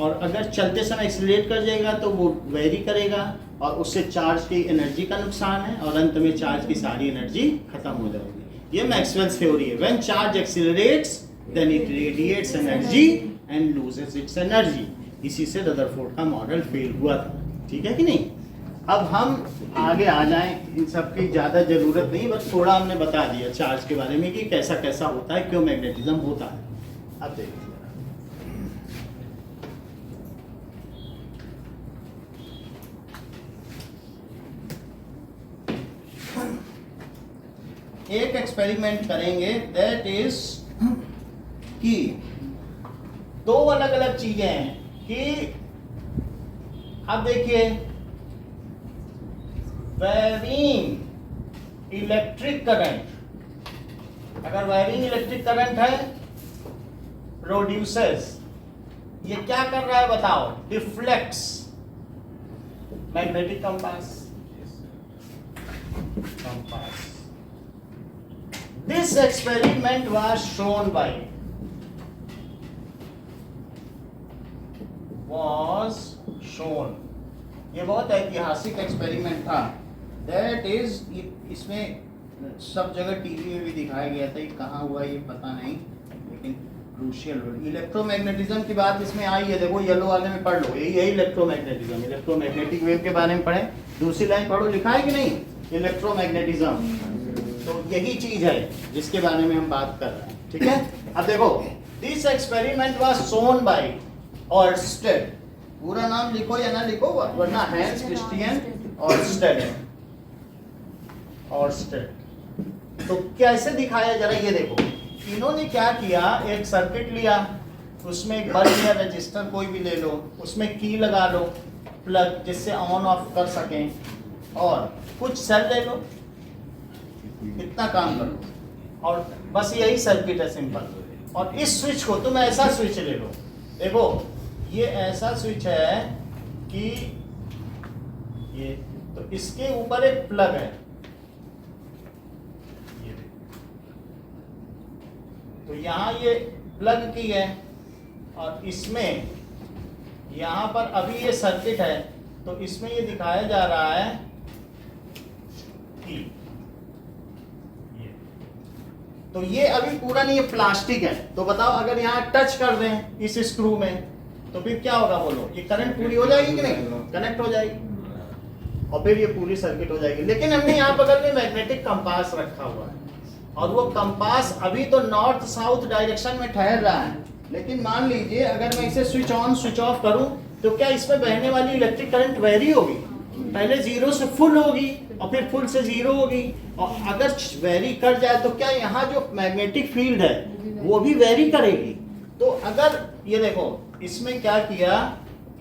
और अगर चलते समय एक्सीलरेट कर जाएगा तो वो वेरी करेगा, और उससे चार्ज की एनर्जी का नुकसान है, और अंत में चार्ज की सारी एनर्जी खत्म हो जाएगी। ये मैक्सवेल्स थ्योरी है। When charge accelerates then it radiates energy and loses its energy. इसी से रदरफोर्ड का मॉडल फेल हुआ था, ठीक है कि नहीं। अब हम आगे आ जाएं, इन सब की ज़्यादा ज़रूरत नहीं, बस थोड़ा हमने बता दिया चार्ज के बारे में कि कैसा कैसा होता है, क्यों मैग्नेटिज्म होता है। अब देखिए एक एक्सपेरिमेंट करेंगे, दैट इज कि दो अलग अलग चीजें हैं कि अब देखिए वेरिंग इलेक्ट्रिक करंट, अगर वेरिंग इलेक्ट्रिक करंट है प्रोड्यूसेस, ये क्या कर रहा है बताओ? Deflects magnetic compass. This experiment was shown by ये बहुत ऐतिहासिक एक्सपेरिमेंट था। दैट इज, इसमें सब जगह टीवी में भी दिखाया गया था, ये कहाँ हुआ ये पता नहीं, लेकिन क्रूशियल इलेक्ट्रोमैग्नेटिज्म की बात इसमें आई है। देखो येलो वाले में पढ़ लो, यही इलेक्ट्रोमैग्नेटिज्म, इलेक्ट्रोमैग्नेटिक वेव के बारे में पढ़े। दूसरी लाइन पढ़ो, लिखा है कि नहीं, इलेक्ट्रोमैग्नेटिज्म। तो यही चीज है जिसके बारे में हम बात कर रहे हैं, ठीक है। अब देखो, this experiment was shown by Oersted, पूरा नाम लिखो या ना लिखो वरना हैंस क्रिस्टियन ऑर्स्टेड है, ऑर्स्टेड। तो कैसे दिखाया जरा ये देखो, इन्होंने क्या किया, एक सर्किट लिया, उसमें एक बल्ब या रजिस्टर कोई भी ले लो, उसमें की लगा लो प्लग जिससे ऑन ऑफ कर सकें, और कुछ सेल ले लो, इतना काम करो, और बस यही सर्किट है सिंपल। और इस स्विच को तुम ऐसा स्विच ले लो, देखो ये ऐसा स्विच है कि ये, तो इसके ऊपर एक प्लग है, ये देखो, तो यहाँ ये प्लग की है, और इसमें यहाँ पर अभी ये सर्किट है, तो इसमें ये दिखाया जा रहा है कि तो ये अभी पूरा नहीं, ये प्लास्टिक है। तो बताओ अगर यहाँ टच कर दें इस स्क्रू में तो फिर क्या होगा, बोलो, ये करंट पूरी हो जाएगी कि नहीं, कनेक्ट हो जाएगी, और फिर ये पूरी सर्किट हो जाएगी। लेकिन हमने यहाँ बगल में मैग्नेटिक कंपास रखा हुआ है, और वो कंपास अभी तो नॉर्थ साउथ डायरेक्शन में ठहर रहा है, लेकिन मान लीजिए अगर मैं इसे स्विच ऑन स्विच ऑफ करूं तो क्या इसमें बहने वाली इलेक्ट्रिक करंट वेरी होगी, पहले 0 से फुल होगी और फिर फुल से 0 होगी, और अगर वेरी कर जाए तो क्या यहाँ जो मैग्नेटिक फील्ड है वो भी वेरी करेगी। तो अगर ये देखो इसमें क्या किया,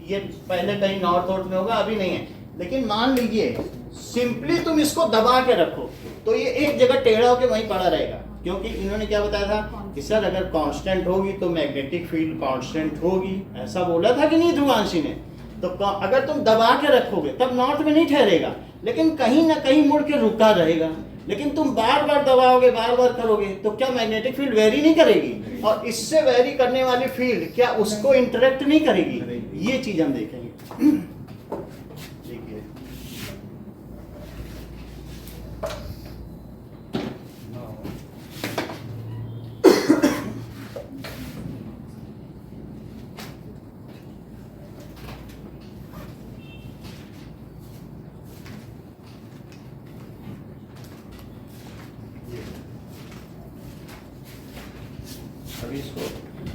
ये पहले कहीं नॉर्थ नॉर्थ में होगा, अभी नहीं है, लेकिन मान लीजिए सिंपली तुम इसको दबा के रखो तो ये एक जगह टेढ़ा होकर वहीं पड़ा रहेगा, क्योंकि इन्होंने क्या बताया था कि सर अगर कांस्टेंट होगी तो मैग्नेटिक फील्ड कांस्टेंट होगी, ऐसा बोला था कि नहीं ध्रुवांशी ने। तो अगर तुम दबा के रखोगे तब नॉर्थ में नहीं ठहरेगा, लेकिन कहीं ना कहीं मुड़ के रुका रहेगा। लेकिन तुम बार बार दबाओगे, बार बार करोगे तो क्या मैग्नेटिक फील्ड वेरी नहीं करेगी, और इससे वेरी करने वाली फील्ड क्या उसको इंटरेक्ट नहीं करेगी, ये चीज हम देखेंगे। अभी इसको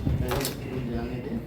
पहले जाने दें,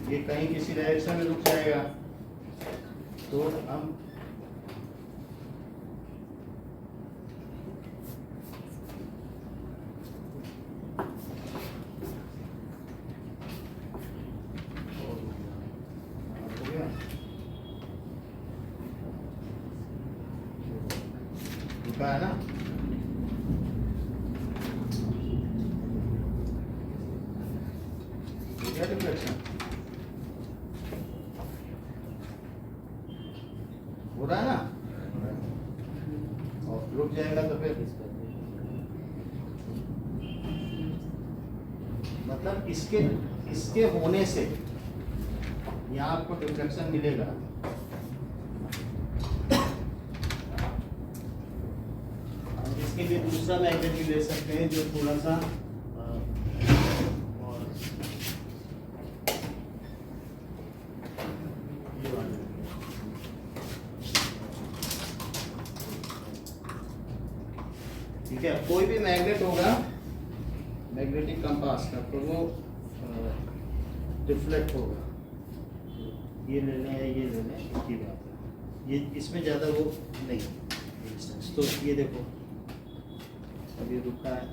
ये कहीं किसी डायरेक्शन में रुक जाएगा तो हम रुका है ना, डिफ्लेक्शन हो रहा है ना, और रुक जाएगा तो फिर मतलब इसके होने से यहाँ आपको डिफ्लेक्शन मिलेगा। इसके लिए दूसरा मैग्नेट भी ले सकते हैं जो थोड़ा सा ठीक है, कोई भी मैग्नेट होगा मैग्नेटिक कंपास का तो वो डिफ्लेक्ट होगा, ये ले लें या ये ले लें, एक ही बात है, ये इसमें ज़्यादा वो नहीं। तो ये देखो अब ये रुका है,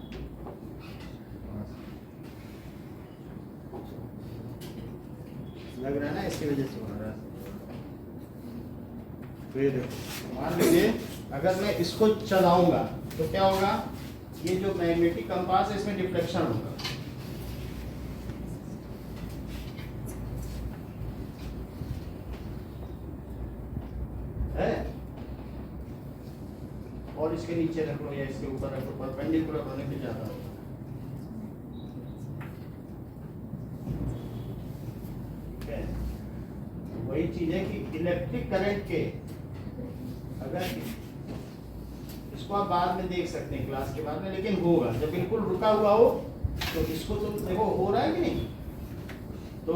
लग रहा है ना इसकी वजह से हो रहा है। तो ये देखो मान लीजिए अगर मैं इसको चलाऊंगा तो क्या होगा, ये जो मैग्नेटिक कंपास है इसमें डिफ्लेक्शन होगा, इसके नीचे रख लो या इसके ऊपर रख लो, परपेंडिकुलर होने पे ज्यादा होगा। ठीक है, वही चीज है कि इलेक्ट्रिक करंट के अगर इसको आप बाद में देख सकते हैं क्लास के बाद में, लेकिन होगा जब बिल्कुल रुका हुआ हो तो इसको तो देखो हो रहा है कि नहीं, तो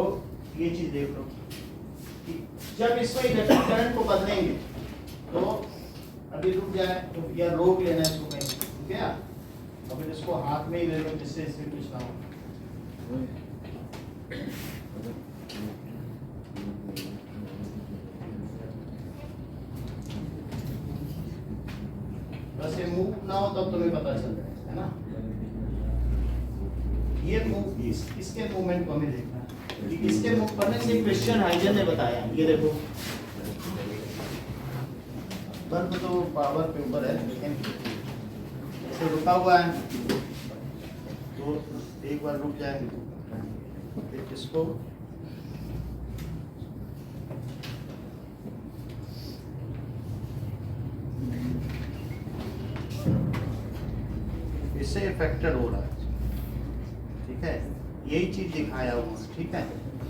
ये चीज देख लो कि जब इसमें इलेक्ट्रिक करंट को बदलेंगे तो अभी रुक जाए तो या रोक लेना है इसको कहीं, ठीक है, और फिर इसको हाथ में ही ले लो जिससे इससे कुछ ना हो। बस ये मूव ना हो तब तुम्हें पता चल जाए, है ना। ये मूव इसके मूवमेंट को हमें देखना है कि इसके मूव करने से क्रिश्चियन हाइजन ने बताया। ये देखो बल्ब तो पावर पे ऊपर है, लेकिन ऐसे रुका हुआ है तो एक बार रुक जाए फिर इसको इससे इफेक्टेड हो रहा है, ठीक है, यही चीज दिखाया हुआ, ठीक है।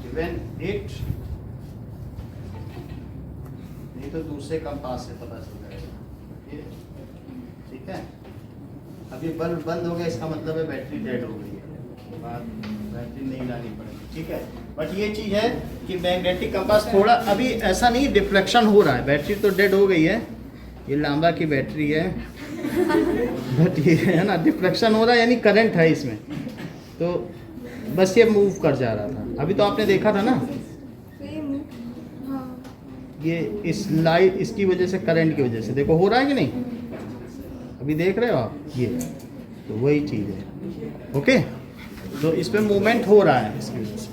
इवन इट नहीं तो दूसरे कंपास से पता चल जाएगा, ठीक है। अभी बल्ब बंद हो गया, इसका मतलब है बैटरी डेड हो गई है, बाद बैटरी नहीं लानी पड़ेगी, ठीक है। बट ये चीज है कि मैग्नेटिक कंपास थोड़ा अभी ऐसा नहीं डिफ्लेक्शन हो रहा है, बैटरी तो डेड हो गई है, ये लांबा की बैटरी है बट ये है ना डिफ्लेक्शन हो रहा है, यानी करंट है इसमें, तो बस ये मूव कर जा रहा था। अभी तो आपने देखा था ना ये इस लाइट इसकी वजह से, करंट की वजह से देखो हो रहा है कि नहीं, अभी देख रहे हो आप, ये तो वही चीज है, ओके। तो इस पे मूवमेंट हो रहा है इसकी वजह से।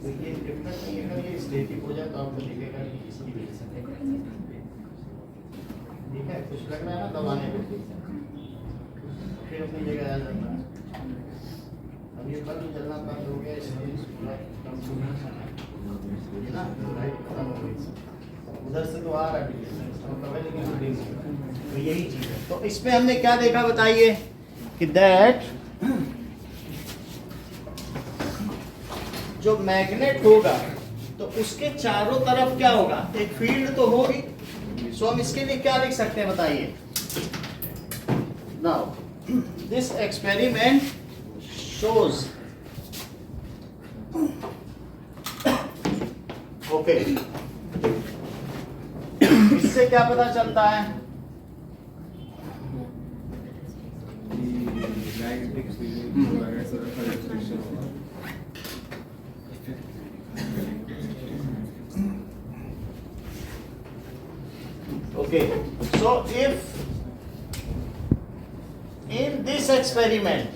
ये डिफरेंट नहीं है, अगर ये स्टैटिक हो जाए तो आपको दिखेगा कि इसकी वजह से, ठीक है। कुछ लग रहा है ना दबाने पे, फिर अपनी जगह आ जाता है। अब ये बल्ब जलना बंद हो गया, इसलिए पूरा ये ना लाइट खत्म हो गई, उधर से तो आ रहा है लेकिन तो यही चीज है। तो इसमें हमने क्या देखा बताइए कि दैट जो मैग्नेट होगा तो उसके चारों तरफ क्या होगा, एक फील्ड तो होगी। सो हम इसके लिए क्या लिख सकते हैं बताइए। Now this experiment shows, okay, इससे क्या पता चलता है, okay, so if in this experiment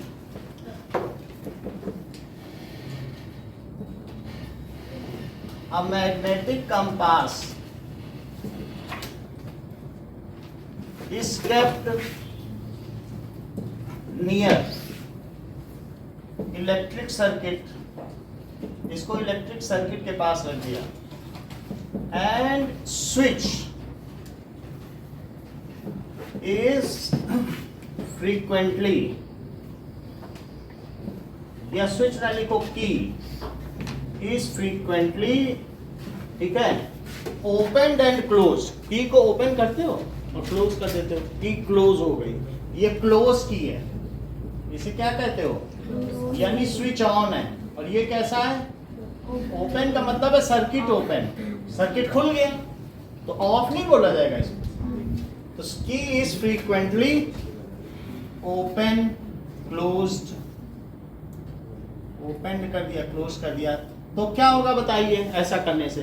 a magnetic compass is kept near electric circuit, इसको इलेक्ट्रिक सर्किट के पास रख दिया, एंड स्विच is frequently, या स्विच ना लिखो, की is frequently, ठीक है, ओपन एंड क्लोज। की को ओपन करते हो और क्लोज कर देते हो, की क्लोज हो गई, ये क्लोज की है, इसे क्या कहते हो, यानी स्विच ऑन है। और ये कैसा है, ओपन का मतलब है सर्किट ओपन, सर्किट खुल गया तो ऑफ नहीं बोला जाएगा इसको। तो की is frequently open closed, open कर दिया क्लोज कर दिया, तो क्या होगा बताइए ऐसा करने से।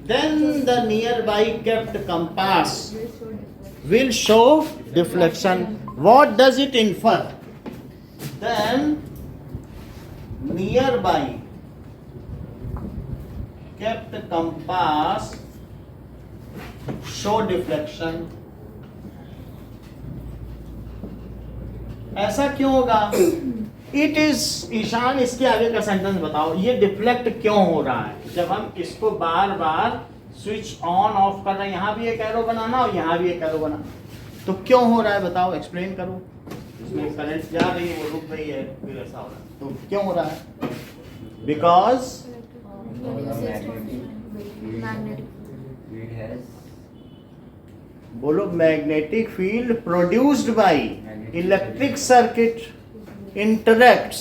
Then the nearby kept compass will show deflection. What does it infer, then nearby kept compass show deflection. ऐसा क्यों होगा इट इज, ईशान इसके आगे का सेंटेंस बताओ, ये डिफ्लेक्ट क्यों हो रहा है जब हम इसको बार बार स्विच ऑन ऑफ कर रहे हैं, यहाँ भी एक एरो बनाना और यहाँ भी एक एरो बनाना, तो क्यों हो रहा है बताओ, एक्सप्लेन करो। इसमें करंट जा रही है, वो रुक रही है, फिर ऐसा हो रहा है, तो क्यों हो रहा है? बिकॉज बोलो, magnetic field produced by electric circuit interacts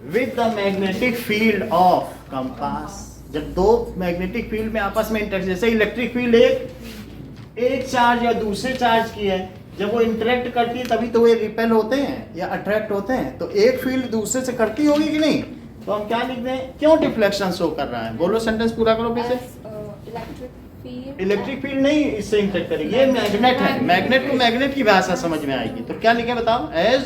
with the magnetic field of compass. जब दो मैग्नेटिक फील्ड में आपस में इंटरेक्ट, जैसे इलेक्ट्रिक फील्ड एक चार्ज या दूसरे चार्ज की है, जब वो इंटरेक्ट करती है तभी तो ये रिपेल होते हैं या अट्रैक्ट होते हैं, तो एक फील्ड दूसरे से करती होगी कि नहीं? तो हम क्या लिख दें, क्यों डिफ्लेक्शन शो कर रहा है? बोलो, सेंटेंस पूरा करो फिर से। इलेक्ट्रिक फील्ड नहीं इससे इंटरेक्ट करेगी, ये मैग्नेट है, मैग्नेट को मैग्नेट की भाषा समझ में आएगी, तो क्या लिखे बताओ? एज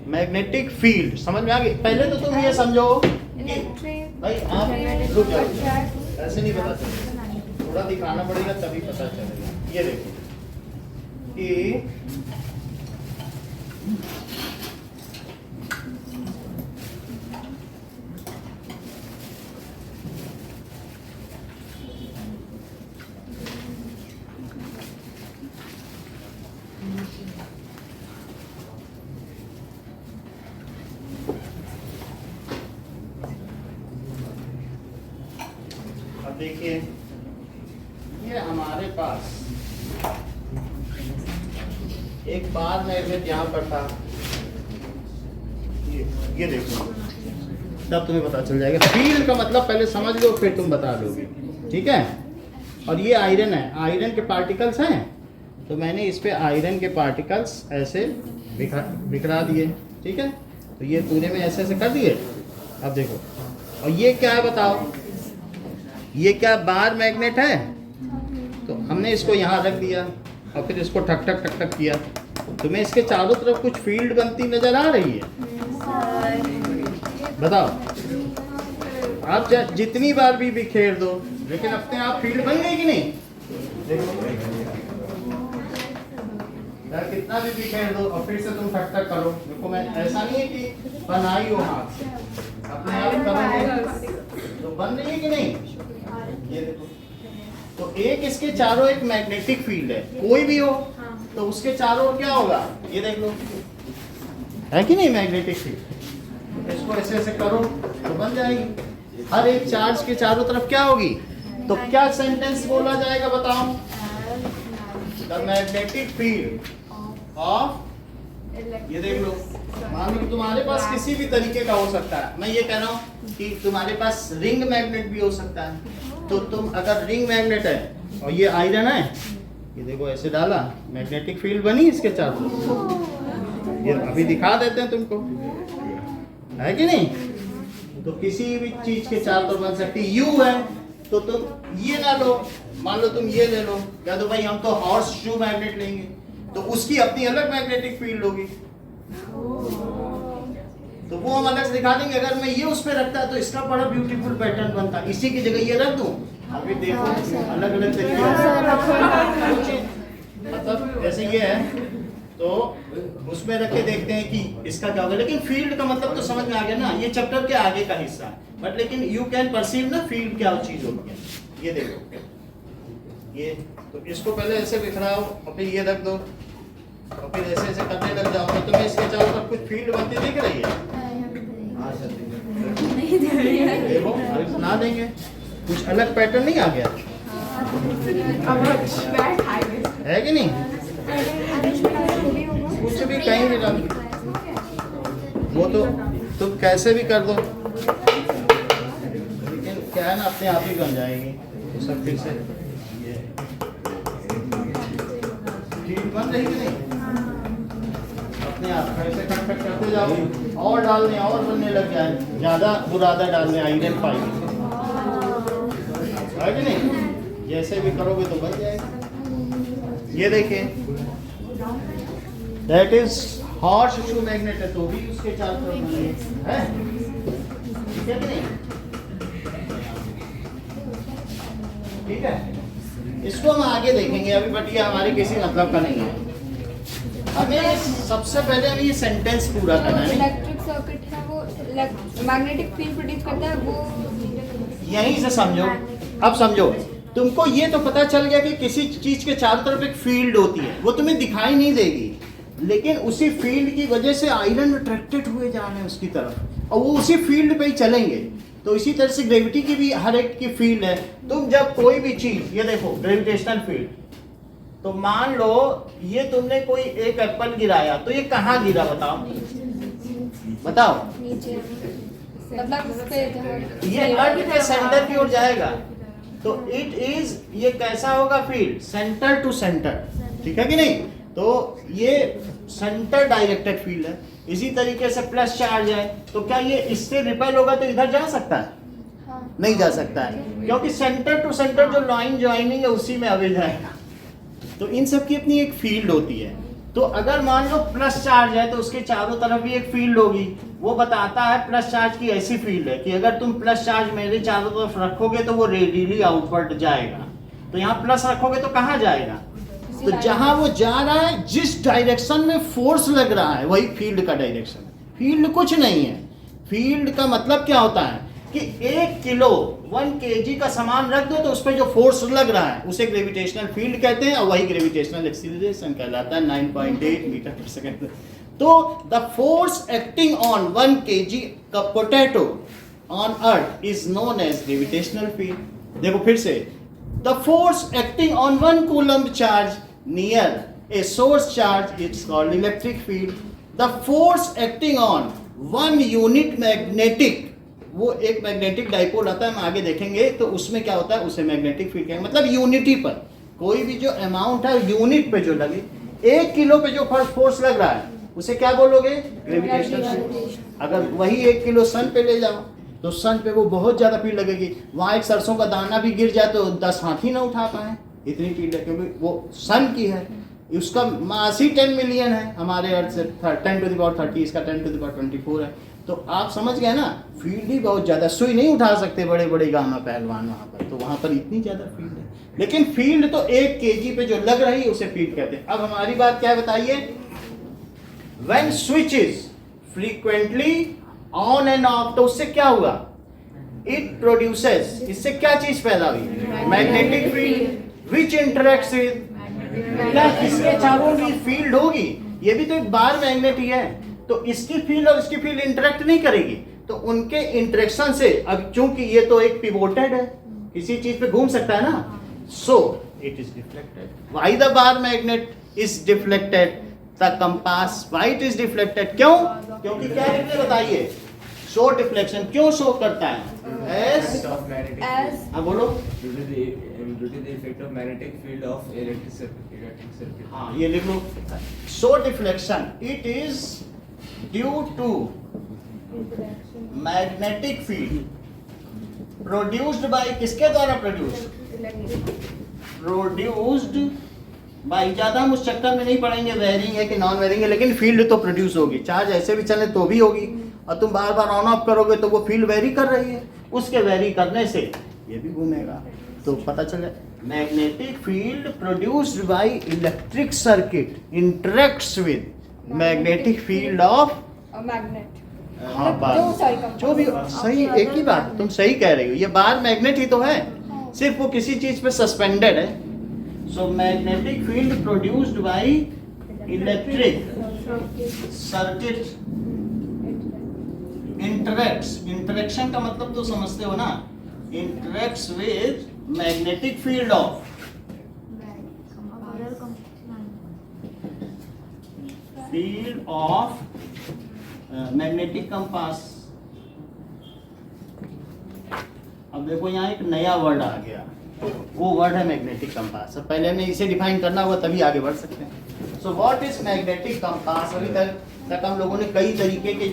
मैग्नेटिक फील्ड, समझ में आ गई? पहले तो तुम ये समझो भाई, आप रुक जाओ, ऐसे नहीं पता चलेगा, थोड़ा दिखाना पड़ेगा तभी पता चलेगा। ये देखो कि देखिए, ये हमारे पास एक बार मैग्नेट यहाँ पर था, ये देखो, तब तुम्हें पता चल जाएगा। फील्ड का मतलब पहले समझ लो, फिर तुम बता दोगे, ठीक है? और ये आयरन है, आयरन के पार्टिकल्स हैं, तो मैंने इस पे आयरन के पार्टिकल्स ऐसे बिखरा दिए, ठीक है? तो ये पूरे में ऐसे ऐसे कर दिए। अब देखो, और ये क्या है बताओ? ये क्या बार मैग्नेट है? तो हमने इसको यहाँ रख दिया और फिर इसको ठक ठक ठक ठक किया, तुम्हें इसके चारों तरफ कुछ फील्ड बनती नजर आ रही है? बताओ, आप जितनी बार भी बिखेर दो, लेकिन अपने आप फील्ड बन गई कि नहीं? देखो, कितना भी बिखेर दो और फिर से तुम ठक ठक करो, देखो मैं ऐसा नहीं है कि बनाई हो हाथ से, अपने आप करोगे तो बन रही है कि नहीं? ये देखो, तो एक इसके चारों एक मैग्नेटिक फील्ड है, कोई भी हो तो उसके चारों क्या होगा? ये देख लो, है कि नहीं मैग्नेटिक फील्ड? इसको ऐसे ऐसे करो तो बन जाएगी। हर एक चार्ज के चारों तरफ क्या होगी? तो क्या सेंटेंस बोला जाएगा बताओ? द मैग्नेटिक फील्ड ऑफ, ये देख लो, मान लो तुम्हारे पास किसी भी तरीके का हो सकता है, मैं ये कह रहा हूँ कि तुम्हारे पास रिंग मैग्नेट भी हो सकता है, तो तुम अगर रिंग मैग्नेट है और ये आयरन है, ये देखो ऐसे डाला, मैग्नेटिक फील्ड बनी इसके चारों, ये अभी दिखा देते हैं तुमको, है कि नहीं? तो किसी भी चीज के चारों तरफ बन सकती है। यू है तो तुम ये ना लो, मान लो तुम ये ले लो, क्या तो भाई हम तो हॉर्स शू मैग्नेट लेंगे, तो उसकी अपनी अलग मैग्नेटिक फील्ड होगी, तो वो हम अलग से दिखा देंगे। अगर मैं ये उस पे रखता है तो इसका बड़ा ब्यूटीफुल पैटर्न बनता, इसी की जगह ये रख दूं, अभी देखो अलग अलग तरीके, मतलब जैसे ये है तो उसमें रख के देखते हैं कि इसका क्या होगा। लेकिन फील्ड का मतलब तो समझ में आ गया ना, ये चैप्टर के आगे का हिस्सा है, बट लेकिन यू कैन परसीव ना फील्ड क्या चीज होती है। ये देखो, ये तो इसको पहले ऐसे बिखराओ और फिर ये रख दो और फिर ऐसे ऐसे करने लग जाओ, तो तुम्हें इसके चारों तरफ कुछ फील्ड बनती दिख रही है? देखो, अभी सुना देंगे, कुछ अलग पैटर्न नहीं आ गया है कि नहीं? कुछ भी कहीं भी डाल, वो तो तुम कैसे भी कर दो, लेकिन क्या है ना, अपने आप ही बन जाएगी। तो सब फिर से ये ठीक बन रही कि नहीं? अपने आप ऐसे कट कट करते जाओ और डालने और बनने लग जाए, ज्यादा बुरादा डालने आयरन पाएंगे, है कि नहीं? जैसे भी करोगे तो बन जाएगा। ये देखिए, that is horse shoe magnet है, तो भी उसके चारों तरफ है, ठीक है कि नहीं? ठीक है, इसको हम आगे देखेंगे अभी, बट ये हमारे किसी मतलब का नहीं है। हमें सबसे पहले हमें ये सेंटेंस पूरा करना है। इलेक्ट्रिक सर्किट है वो मैग्नेटिक फील्ड प्रोड्यूस करता है वो। यहीं से समझो। अब समझो, तुमको ये तो पता चल गया कि किसी चीज के चारों तरफ एक फील्ड होती है, वो तुम्हें दिखाई नहीं देगी, लेकिन उसी फील्ड की वजह से आयरन अट्रैक्टेड हुए जा रहे हैं उसकी तरफ, और वो उसी फील्ड पे ही चलेंगे। तो इसी तरह से ग्रेविटी की भी हर एक की फील्ड है। तुम जब कोई भी चीज, ये देखो ग्रेविटेशनल फील्ड, तो मान लो ये तुमने कोई एक एप्पल गिराया, तो ये कहाँ गिरा बताओ, बताओ। नीचे मतलब उस पे ये अर्थ के सेंटर की ओर जाएगा, तो इट इज, ये कैसा होगा फील्ड, सेंटर टू सेंटर, ठीक है कि नहीं। तो ये सेंटर डायरेक्टेड फील्ड है। इसी तरीके से प्लस चार्ज है, तो क्या ये इससे रिपेल होगा तो इधर जा सकता है? हाँ। नहीं जा सकता है, क्योंकि सेंटर टू सेंटर जो लाइन ज्वाइनिंग है उसी में अवे जाएगा। तो इन सब की अपनी एक फील्ड होती है। तो अगर मान लो प्लस चार्ज है तो उसके चारों तरफ भी एक फील्ड होगी। वो बताता है प्लस चार्ज की ऐसी फील्ड है कि अगर तुम प्लस चार्ज मेरे चारों तरफ रखोगे तो वो रेडियली आउटवर्ड जाएगा। तो यहाँ प्लस रखोगे तो कहाँ जाएगा? तो जहां वो जा रहा है, जिस डायरेक्शन में फोर्स लग रहा है, वही फील्ड का डायरेक्शन है। फील्ड कुछ नहीं है। फील्ड का मतलब क्या होता है कि 1 किलो 1 kg का सामान रख दो तो उस पर जो फोर्स लग रहा है उसे ग्रेविटेशनल फील्ड कहते हैं, और वही ग्रेविटेशनल एक्सीलरेशन कहलाता है, 9.8 मीटर पर सेकंड। तो the force acting on 1 kg का potato on earth is known as gravitational field. देखो फिर से, the force acting on 1 coulomb charge near a source charge is called electric field. The force acting on 1 unit magnetic, वो एक magnetic dipole आता है, हम आगे देखेंगे, तो उसमें क्या होता है उसे मैग्नेटिक फील्ड कहेंगे। मतलब यूनिटी पर कोई भी जो अमाउंट है यूनिट पे जो लगे, 1 किलो पे जो फोर्स लग रहा है उसे क्या बोलोगे? Gravitational field. अगर वही 1 किलो सन पे ले जाओ तो सन पे वो बहुत ज्यादा फील्ड लगेगी। वहां एक सरसों का दाना भी गिर जाए तो 10 हाथी ना उठा पाए, इतनी फील्ड है, क्योंकि वो सन की है। उसका मास ही 10 मिलियन है, हमारे अर्थ से 10 to the power 30, इसका 10 to the power 24 है। तो आप समझ गए ना, फील्ड ही बहुत ज्यादा। सुई नहीं उठा सकते बड़े बड़े गामा पहलवान वहां पर, तो वहां पर इतनी ज्यादा फील्ड है। लेकिन फील्ड तो 1 kg पे जो लग रही है उसे फील्ड कहते हैं। अब हमारी बात क्या है बताइए? When switch is frequently on end of, तो उससे क्या हुआ? इट प्रोड्यूसेस, इससे क्या चीज पैदा हुई? Magnetic field which interacts with, इसके चारों भी फील्ड होगी। ये भी तो एक बार मैग्नेट ही है, तो इसकी फील्ड और इसकी फील्ड इंटरेक्ट नहीं करेगी, तो उनके इंटरेक्शन से, अब चूंकि ये तो एक पिवोटेड है, किसी चीज पे घूम सकता है ना, so it is deflected. Why the bar magnet is deflected? The compass, why it is deflected? क्यों? क्योंकि क्या निकले बताइए? शो डिफ्लेक्शन क्यों शो करता है? एस, हाँ बोलो। Due to the effect of magnetic field of electric circuit. हाँ ये लिख लो। Show deflection, it is due to magnetic field produced by, किसके द्वारा प्रोड्यूस्ड बाय, ज्यादा हम उस चक्कर में नहीं पड़ेंगे वेरिंग है कि नॉन वेरिंग है, लेकिन फील्ड तो प्रोड्यूस होगी। चार्ज ऐसे भी चले तो भी होगी, और तुम बार बार ऑन ऑफ करोगे तो वो फील्ड वेरी कर रही है, उसके वेरी करने से ये भी घूमेगा। तो पता चले magnetic field produced by electric circuit interacts with magnetic field of magnet. हाँ बात जो भी सही, एक ही बात तुम सही कह रही हो, ये बार मैग्नेट ही तो है, सिर्फ वो किसी चीज पे सस्पेंडेड है। So magnetic field produced by electric circuit interacts, interaction का मतलब तो समझते हो ना, interacts with magnetic field of magnetic compass. अब देखो यहाँ एक नया वर्ड आ गया, वो वर्ड है मैग्नेटिक कंपास। अब पहले हमें इसे डिफाइन करना होगा तभी आगे बढ़ सकते हैं। So what is magnetic compass? अभी तक हम लोगों ने कई तरीके के,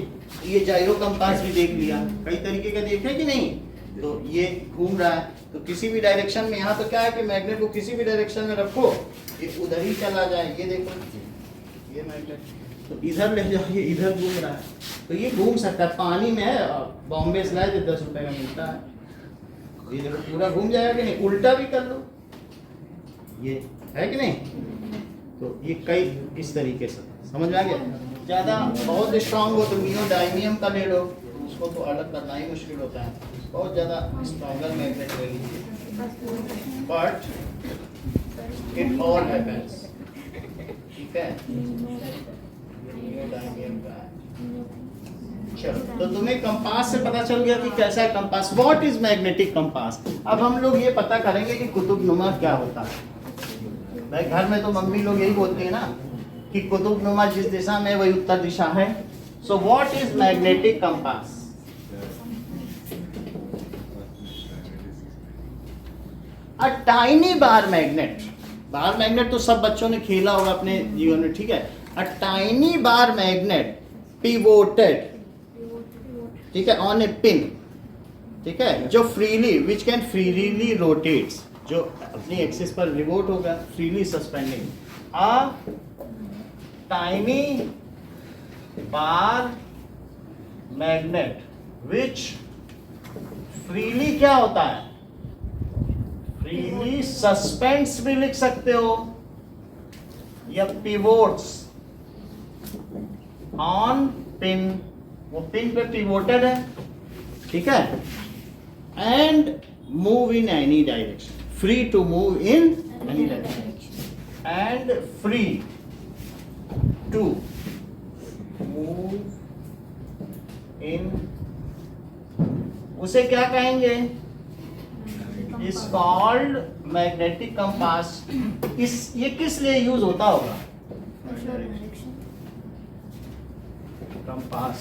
ये जाइरो कंपास भी देख लिया, कई तरीके का देखे कि नहीं। तो ये घूम रहा है तो किसी भी डायरेक्शन में, यहाँ तो क्या है कि मैग्नेट को किसी भी डायरेक्शन में रखो ये उधर ही चला जाए। ये देखो ये मैग्नेट, तो इधर ले जाओ ये इधर घूम रहा है, तो ये घूम सकता है। पानी में है, बॉम्बे से लाए थे 10 रुपए का मिलता है, ये देखो पूरा घूम जाएगा कि नहीं। उल्टा भी कर लो, ये है कि नहीं। तो ये कई इस तरीके से समझ में आ गया? ज़्यादा बहुत स्ट्रांग हो तो नियोडायमियम का ले लो, उसको तो अलग करना ही मुश्किल होता है। बहुत ज़्यादा स्ट्रॉन्गर मैग्नेट ले लीजिए, बट इट ऑल हैपेंस, ठीक है? नियोडायमियम का है। चलो, तो तुम्हें कंपास से पता चल गया कि कैसा है compass. What is magnetic compass? अब हम लोग ये पता करेंगे कि कुतुबनुमा क्या होता है। भाई घर में तो मम्मी लोग यही बोलती है ना कि कुतुबनुमा जिस दिशा में वही उत्तर दिशा है। So what is magnetic compass? A tiny bar magnet. Bar magnet तो सब बच्चों ने खेला होगा अपने जीवन में, ठीक है? A tiny bar magnet pivoted, ठीक है, ऑन ए पिन, ठीक है, जो freely which can freely rotates, जो अपनी एक्सिस पर रिवोट होगा, freely suspending. A tiny bar magnet which freely क्या होता है? फ्रीली सस्पेंड्स भी लिख सकते हो, या पिवोट्स ऑन पिन, वो पिन पे पिवोटेड है, ठीक है, and move in any direction, free to move in any direction, and free to move in, उसे क्या कहेंगे? Is called magnetic compass. ये किस लिए यूज होता होगा? कंपास,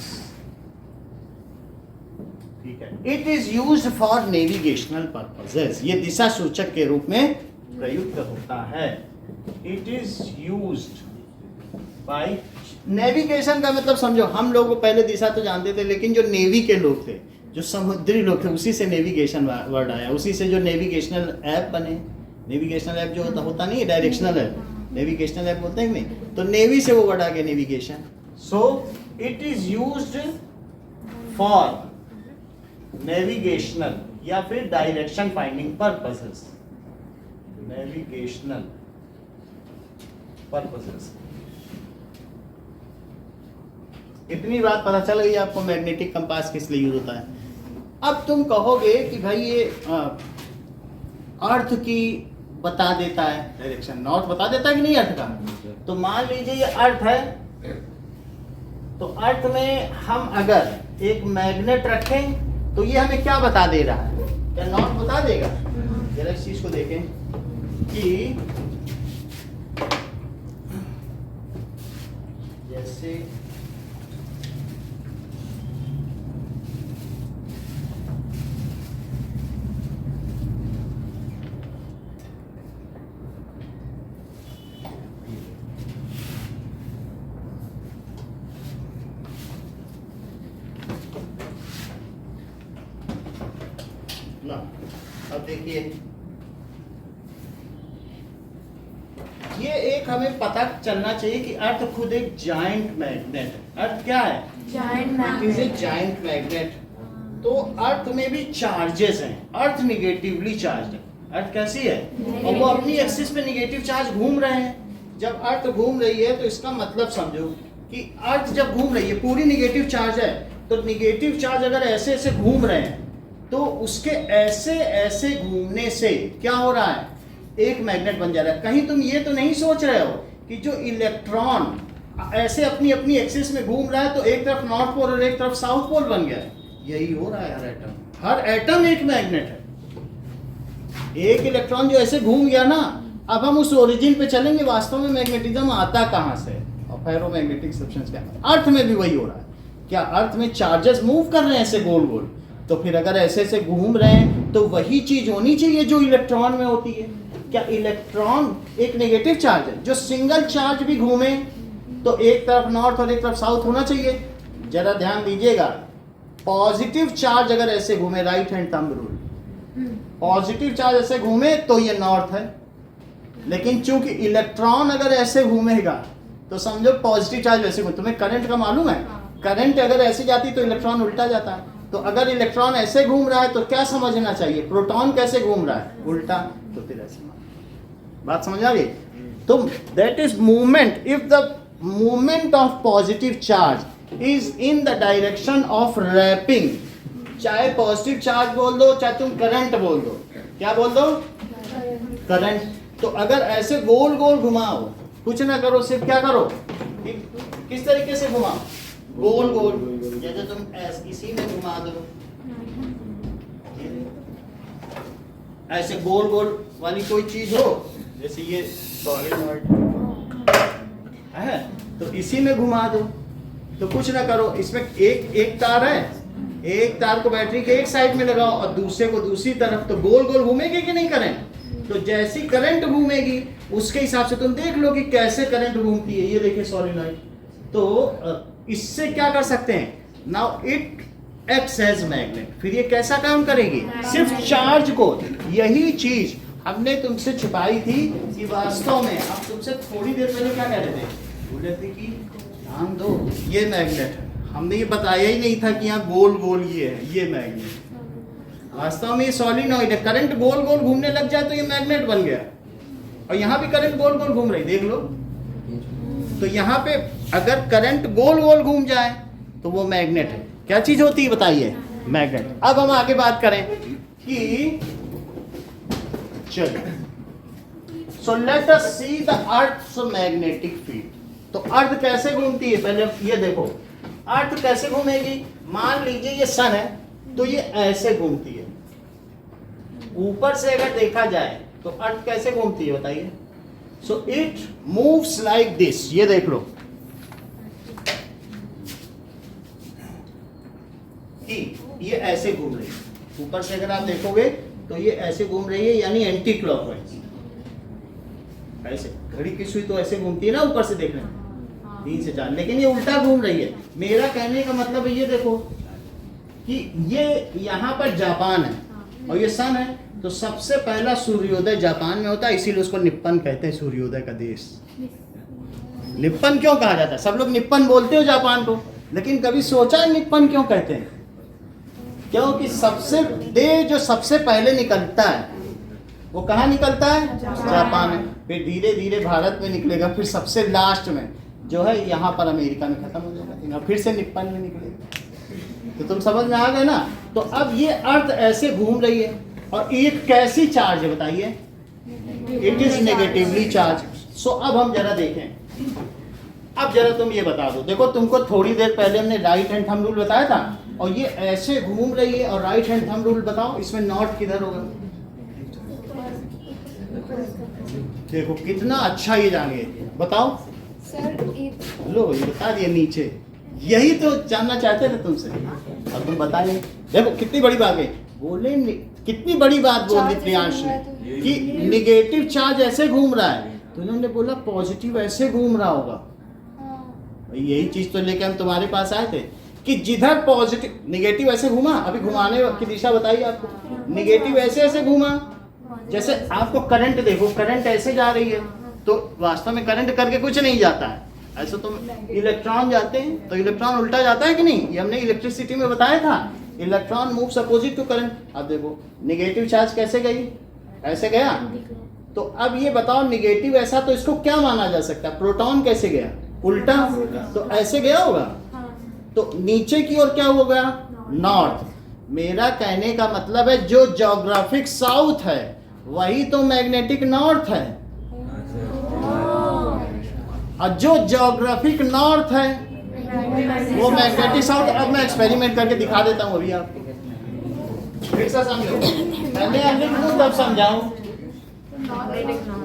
ठीक है। It is used for navigational purposes, ये दिशा सूचक के रूप में प्रयुक्त होता है। It is used by, navigation का मतलब समझो, हम लोग को पहले दिशा तो जानते थे, लेकिन जो नेवी के लोग थे, जो समुद्री लोग थे, उसी से नेविगेशन वर्ड आया, उसी से जो नेविगेशनल ऐप बने। नेविगेशनल ऐप जो होता नहीं है, डायरेक्शनल ऐप, नेविगेशनल ऐप बोलते हैं कि नहीं, तो नेवी से वो वर्ड आ गया navigation. So it is used for navigational या फिर direction finding purposes, navigational purposes. इतनी बात पता चल गई आपको मैग्नेटिक कंपास किस लिए यूज होता है। अब तुम कहोगे कि भाई ये अर्थ की बता देता है डायरेक्शन, नॉर्थ बता देता है कि नहीं अर्थ का? तो मान लीजिए ये अर्थ है, तो अर्थ में हम अगर एक मैग्नेट रखें तो ये हमें क्या बता दे रहा है? क्या नॉर्थ बता देगा? जरा इस चीज को देखें कि जैसे ना, अब देखिए ये एक हमें पता चलना चाहिए कि अर्थ खुद एक जायंट मैग्नेट है। अर्थ क्या है? Giant is a giant magnet. तो अर्थ में भी चार्जेस हैं, अर्थ निगेटिवली चार्ज है। अर्थ कैसी है? और वो अपनी एक्सिस पे निगेटिव चार्ज घूम रहे हैं। जब अर्थ घूम रही है तो इसका मतलब समझो कि अर्थ जब घूम रही है पूरी निगेटिव चार्ज है, तो निगेटिव चार्ज अगर ऐसे ऐसे घूम रहे हैं तो उसके ऐसे ऐसे घूमने से क्या हो रहा है? एक मैग्नेट बन जा रहा है। कहीं तुम ये तो नहीं सोच रहे हो कि जो इलेक्ट्रॉन ऐसे अपनी अपनी एक्सिस में घूम रहा है तो एक तरफ नॉर्थ पोल और एक तरफ साउथ पोल बन गया है? यही हो रहा है हर एटम। हर एटम एक मैग्नेट है। एक इलेक्ट्रॉन जो ऐसे घूम गया ना, अब हम उस ओरिजिन पे चलेंगे, वास्तव में मैग्नेटिज्म आता कहाँ से? और फेरोमैग्नेटिक सब्सटेंस क्या है? अर्थ में भी वही हो रहा है। क्या अर्थ में चार्जेस मूव कर रहे हैं ऐसे गोल गोल? तो फिर अगर ऐसे ऐसे घूम रहे हैं तो वही चीज होनी चाहिए जो इलेक्ट्रॉन में होती है। क्या इलेक्ट्रॉन एक नेगेटिव चार्ज है? जो सिंगल चार्ज भी घूमे तो एक तरफ नॉर्थ और एक तरफ साउथ होना चाहिए। जरा ध्यान दीजिएगा, पॉजिटिव चार्ज अगर ऐसे घूमे, right hand thumb rule, positive charge ऐसे घूमे तो ये नॉर्थ है। लेकिन चूंकि इलेक्ट्रॉन अगर ऐसे घूमेगा तो समझो पॉजिटिव चार्ज वैसे घूमे। तुम्हें करंट का मालूम है? करंट अगर ऐसे जाती तो इलेक्ट्रॉन उल्टा जाता है। तो अगर इलेक्ट्रॉन ऐसे घूम रहा है तो क्या समझना चाहिए? प्रोटॉन कैसे घूम रहा है? उल्टा। तो फिर ऐसे बात समझ आ गई? तो that is movement. If the movement of positive charge is in the direction of wrapping, चाहे पॉजिटिव चार्ज बोल दो चाहे तुम करंट बोल दो, क्या बोल दो, करंट। तो अगर ऐसे गोल गोल घुमाओ, कुछ ना करो, सिर्फ क्या करो, किस तरीके से घुमाओ, गोल गोल, जैसे तुम इसी में घुमा दो, ऐसे गोल गोल वाली कोई चीज हो, जैसे ये सॉलिनॉइड है तो इसी में घुमा दो। तो कुछ ना करो, इसमें एक तार है, एक तार को बैटरी के एक साइड में लगाओ और दूसरे को दूसरी तरफ, तो गोल गोल घूमेगी कि नहीं करंट। तो जैसी करंट घूमेगी उसके हिसाब से तुम देख लो कि कैसे करंट घूमती है। ये देखिए सॉलिनॉइड, तो इससे क्या कर सकते हैं, now it acts as magnet. फिर ये कैसा काम करेगी, सिर्फ चार्ज को, यही चीज हमने तुमसे छिपाई थी कि वास्तव में हम तुमसे थोड़ी देर पहले क्या कह रहे थे, बोले थे कि ध्यान दो ये मैग्नेट है, हमने ये बताया ही नहीं था कि यहाँ गोल गोल ये है, ये मैग्नेट। वास्तव में ये सॉलिनॉइड है, करंट गोल गोल घूमने लग जाए तो ये मैग्नेट बन गया, और यहाँ भी करंट गोल गोल घूम रही, देख लो। तो यहाँ पे अगर करंट गोल गोल घूम जाए तो वो मैग्नेट है। क्या चीज होती है बताइए, मैग्नेट। अब हम आगे बात करें कि चलिए, so let us see the earth's magnetic field. तो अर्थ कैसे घूमती है, पहले ये देखो, अर्थ कैसे घूमेगी। मान लीजिए ये सन है तो ये ऐसे घूमती है, ऊपर से अगर देखा जाए तो अर्थ कैसे घूमती है बताइए। So it moves like this, ये देख लो कि ये ऐसे घूम रही है, ऊपर से अगर आप देखोगे तो ये ऐसे घूम रही है, यानी एंटी क्लॉकवाइज। ऐसे घड़ी की सुई तो ऐसे घूमती है ना ऊपर से देखने में, 3 से 4, लेकिन ये उल्टा घूम रही है। मेरा कहने का मतलब है, ये देखो कि ये यहाँ पर जापान है और ये सन है, तो सबसे पहला सूर्योदय जापान में होता है, इसीलिए उसको निप्पन कहते हैं, सूर्योदय का देश। निप्पन क्यों कहा जाता है, सब लोग निप्पन बोलते हो जापान को, लेकिन कभी सोचा है निप्पन क्यों कहते हैं। क्योंकि जो सबसे पहले निकलता है वो कहाँ निकलता है, जापान में, फिर धीरे धीरे भारत में निकलेगा, फिर सबसे लास्ट में जो है यहाँ पर अमेरिका में खत्म हो जाएगा, फिर से निप्पन में निकलेगा। तो तुम समझ में आ गए ना। तो अब ये अर्थ ऐसे घूम रही है, और एक कैसी चार्ज है बताइए, इट इज नेगेटिवली चार्ज। सो अब हम जरा देखें, अब जरा तुम ये बता दो, देखो तुमको थोड़ी देर पहले हमने राइट हैंड थंब रूल बताया था, और ये ऐसे घूम रही है, और राइट हैंड थंब रूल बताओ इसमें नॉर्थ किधर होगा। देखो कितना अच्छा ये जान गए, बताओ सर लो, ये बता दिए नीचे, यही तो जानना चाहते थे तुमसे, और तुम बताए। देखो कितनी बड़ी बात है, बोले कितनी बड़ी बात बोल दी प्रियांश ने कि निगेटिव चार्ज ऐसे घूम रहा है, तो उन्होंने बोला पॉजिटिव ऐसे घूम रहा होगा। यही चीज तो लेके हम तुम्हारे पास आए थे कि जिधर पॉजिटिव निगेटिव ऐसे घूमा, अभी घुमाने की दिशा बताइए आपको, निगेटिव ऐसे ऐसे घूमा, जैसे आपको करंट देखो, करंट ऐसे जा रही है, तो वास्तव में करंट करके कुछ नहीं जाता है, ऐसे तो इलेक्ट्रॉन जाते हैं, तो इलेक्ट्रॉन उल्टा जाता है कि नहीं, ये हमने इलेक्ट्रिसिटी में बताया था, electron moves opposite to current. अब देखो निगेटिव चार्ज कैसे गई, ऐसे गया। तो अब ये बताओ निगेटिव ऐसा, तो इसको क्या माना जा सकता है, प्रोटॉन कैसे गया, उल्टा, तो ऐसे गया होगा, तो नीचे की ओर क्या होगा, नॉर्थ। मेरा कहने का मतलब है जो ज्योग्राफिक साउथ है वही तो मैग्नेटिक नॉर्थ है, और जो ज्योग्राफिक नॉर्थ है वो मैग्नेटिक साउथ। अब मैं एक्सपेरिमेंट करके दिखा देता हूँ अभी आपको, फिर से समझो, पहले आप लिख दूं तब समझाऊं।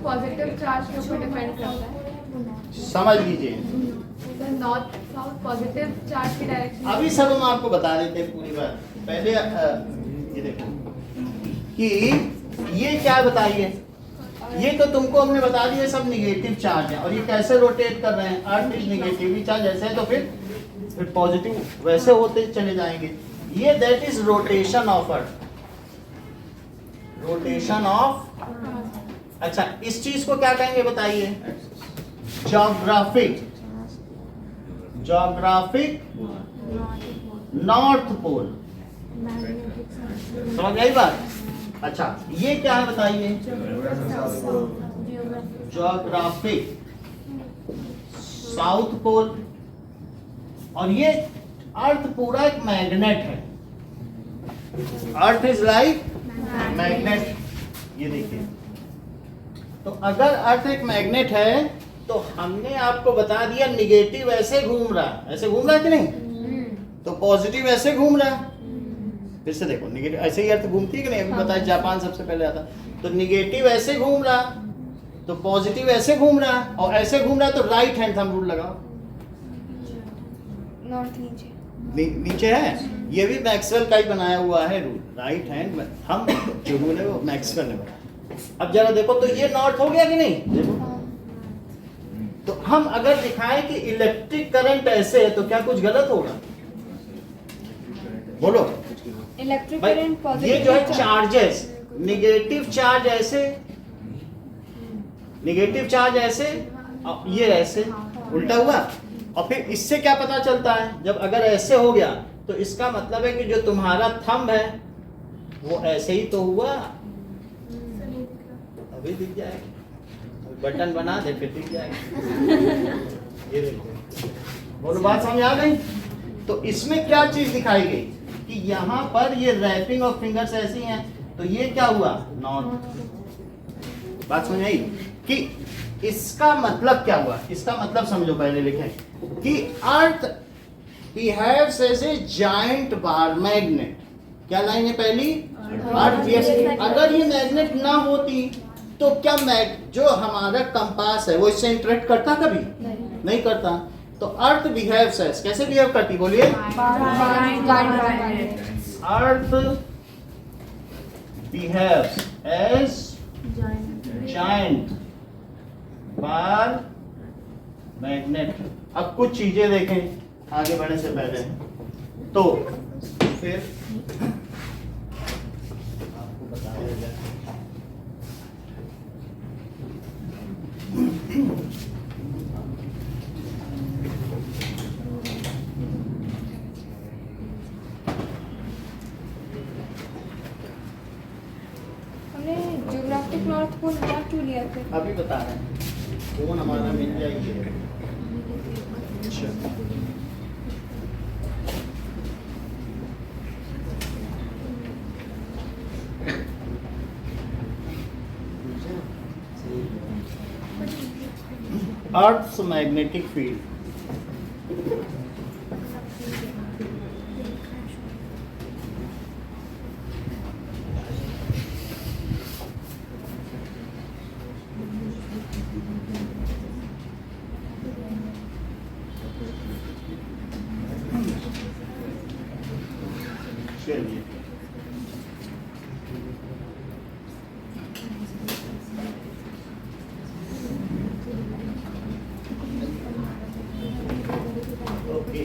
पॉजिटिव चार्ज के ऊपर डिपेंड करता है, समझ लीजिए, नॉर्थ साउथ पॉजिटिव चार्ज की डायरेक्शन। अभी सब हम आपको बता देते हैं पूरी बात। पहले ये देखो कि ये क्या बताइए, ये तो तुमको हमने बता दिया सब निगेटिव चार्ज है, और ये कैसे रोटेट कर रहे हैं, अर्थ इज नेगेटिवली चार्ज ऐसे है, तो फिर पॉजिटिव वैसे होते चले जाएंगे। ये that is rotation of earth, rotation of. अच्छा इस चीज को क्या कहेंगे बताइए, ज्योग्राफिक नॉर्थ पोल, समझ गई बात। अच्छा ये क्या है बताइए, ज्योग्राफिक साउथ पोल, और ये अर्थ पूरा एक मैग्नेट है। Earth is like magnet. ये देखिए, तो अगर अर्थ एक मैग्नेट है तो हमने आपको बता दिया निगेटिव ऐसे घूम रहा है, ऐसे घूम रहा है कि नहीं, तो पॉजिटिव ऐसे घूम रहा है। फिर से देखो, निगेटिव ऐसे ही अर्थ घूमती है कि नहीं, अभी बताया जापान सबसे पहले आता। तो निगेटिव ऐसे घूम रहा, तो पॉजिटिव ऐसे घूम रहा, और ऐसे घूम रहा तो राइट हैंड थंब रूल लगाओ। नॉर्थ नीचे नीचे है, ये भी मैक्सवेल का ही बनाया हुआ है रूल, राइट हैंड हम जो रूल है वो मैक्सवेल ने बनाया। अब जरा देखो, तो ये नॉर्थ हो गया कि नहीं, देखो। तो हम अगर दिखाएं कि इलेक्ट्रिक करंट ऐसे है तो क्या कुछ गलत होगा, बोलो इलेक्ट्रिक भाई। करंट पॉजिटिव, ये जो है चार्जेस, निगेटिव चार्ज ऐसे, निगेटिव चार्ज ऐसे, और ये ऐसे उल्टा हुआ। और फिर इससे क्या पता चलता है, जब अगर ऐसे हो गया तो इसका मतलब है कि जो तुम्हारा थंब है वो ऐसे ही तो हुआ। अभी दिख जाएगा, बटन बना दे फिर दिख जाएगा। ये देखो, बोलो बात समझ आ गई। तो इसमें क्या चीज दिखाई गई कि यहाँ पर ये रैपिंग ऑफ फिंगर्स ऐसी हैं, तो ये क्या हुआ, नॉर्थ। बात समझ आई कि इसका मतलब क्या हुआ, इसका मतलब समझो, पहले लिखें कि earth behaves as a giant bar magnet. क्या लाइन है पहली, अर्थ बिहेव्स। अगर ये मैग्नेट ना होती तो क्या जो हमारा कंपास है वो इससे इंटरेक्ट करता, कभी नहीं करता। तो अर्थ बिहेव्स एज, कैसे बिहेव करती, बोलिए। Earth behaves as giant bar magnet. अब कुछ चीजें देखें आगे बढ़ने से पहले, तो फिर आपको बताया जाए। हमने ज्योग्राफिक नॉर्थ पोल क्या क्यों लिया थे? अभी बता रहे हैं, फोन हमारा मिल जाएगी। अच्छा, Earth's magnetic field. चलिए, ओके,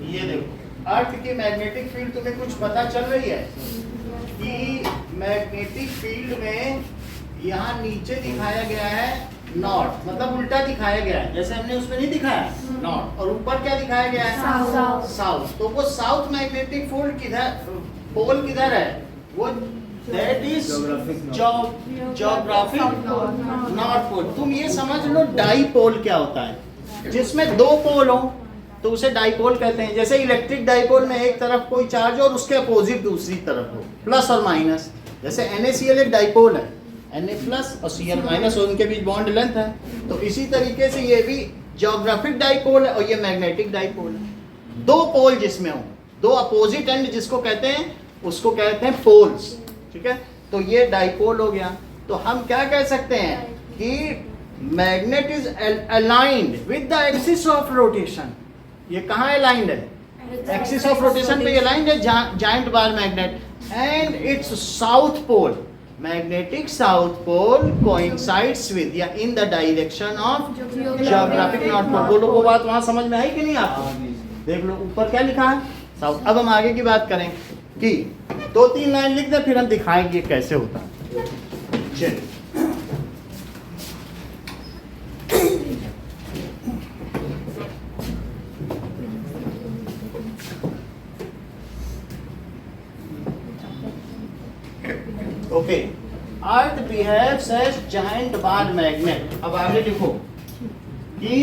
ये देखो, अर्थ की मैग्नेटिक फील्ड तुम्हें कुछ पता चल रही है कि मैग्नेटिक फील्ड में यहाँ नीचे दिखाया गया है नॉर्थ, मतलब उल्टा दिखाया गया है, जैसे हमने उसमें नहीं दिखाया नॉर्थ, और ऊपर क्या दिखाया गया है, साउथ। तो वो साउथ मैग्नेटिक फील्ड किधर, पोल किधर है, वो that is geographic north pole. तुम ये समझ लो डाईपोल क्या होता है, जिसमें दो पोल हो तो उसे डाईपोल कहते हैं। जैसे इलेक्ट्रिक डाईपोल में एक तरफ कोई चार्ज हो और उसके अपोजिट दूसरी तरफ हो, प्लस और माइनस। जैसे NaCl एक डाईपोल है, Na प्लस और Cl माइनस, और उनके बीच बॉन्ड लेंथ है। तो इसी तरीके से ये भी ज्योग्राफिक डाईपोल है और ये मैग्नेटिक डाईपोल है। दो पोल जिसमें हो, दो अपोजिट एंड जिसको कहते हैं, उसको कहते हैं पोल्स, ठीक है। तो ये डाईपोल हो गया। तो हम क्या कह सकते हैं कि magnet is aligned with the axis of rotation. ये कहाँ अलाइंड है, एक्सिस ऑफ रोटेशन पे अलाइंड है, giant bar magnet. And its south pole, magnetic south pole coincides with या in the direction of geographic north pole. बोलो, वो बात वहां समझ में आई कि नहीं आपको? देख लो ऊपर क्या लिखा है, साउथ। अब हम आगे की बात करें कि 2-3 लाइन लिख दे, फिर हम दिखाएंगे कैसे होता है। चलिए, okay, earth behaves as giant bar magnet. अब आगे लिखो कि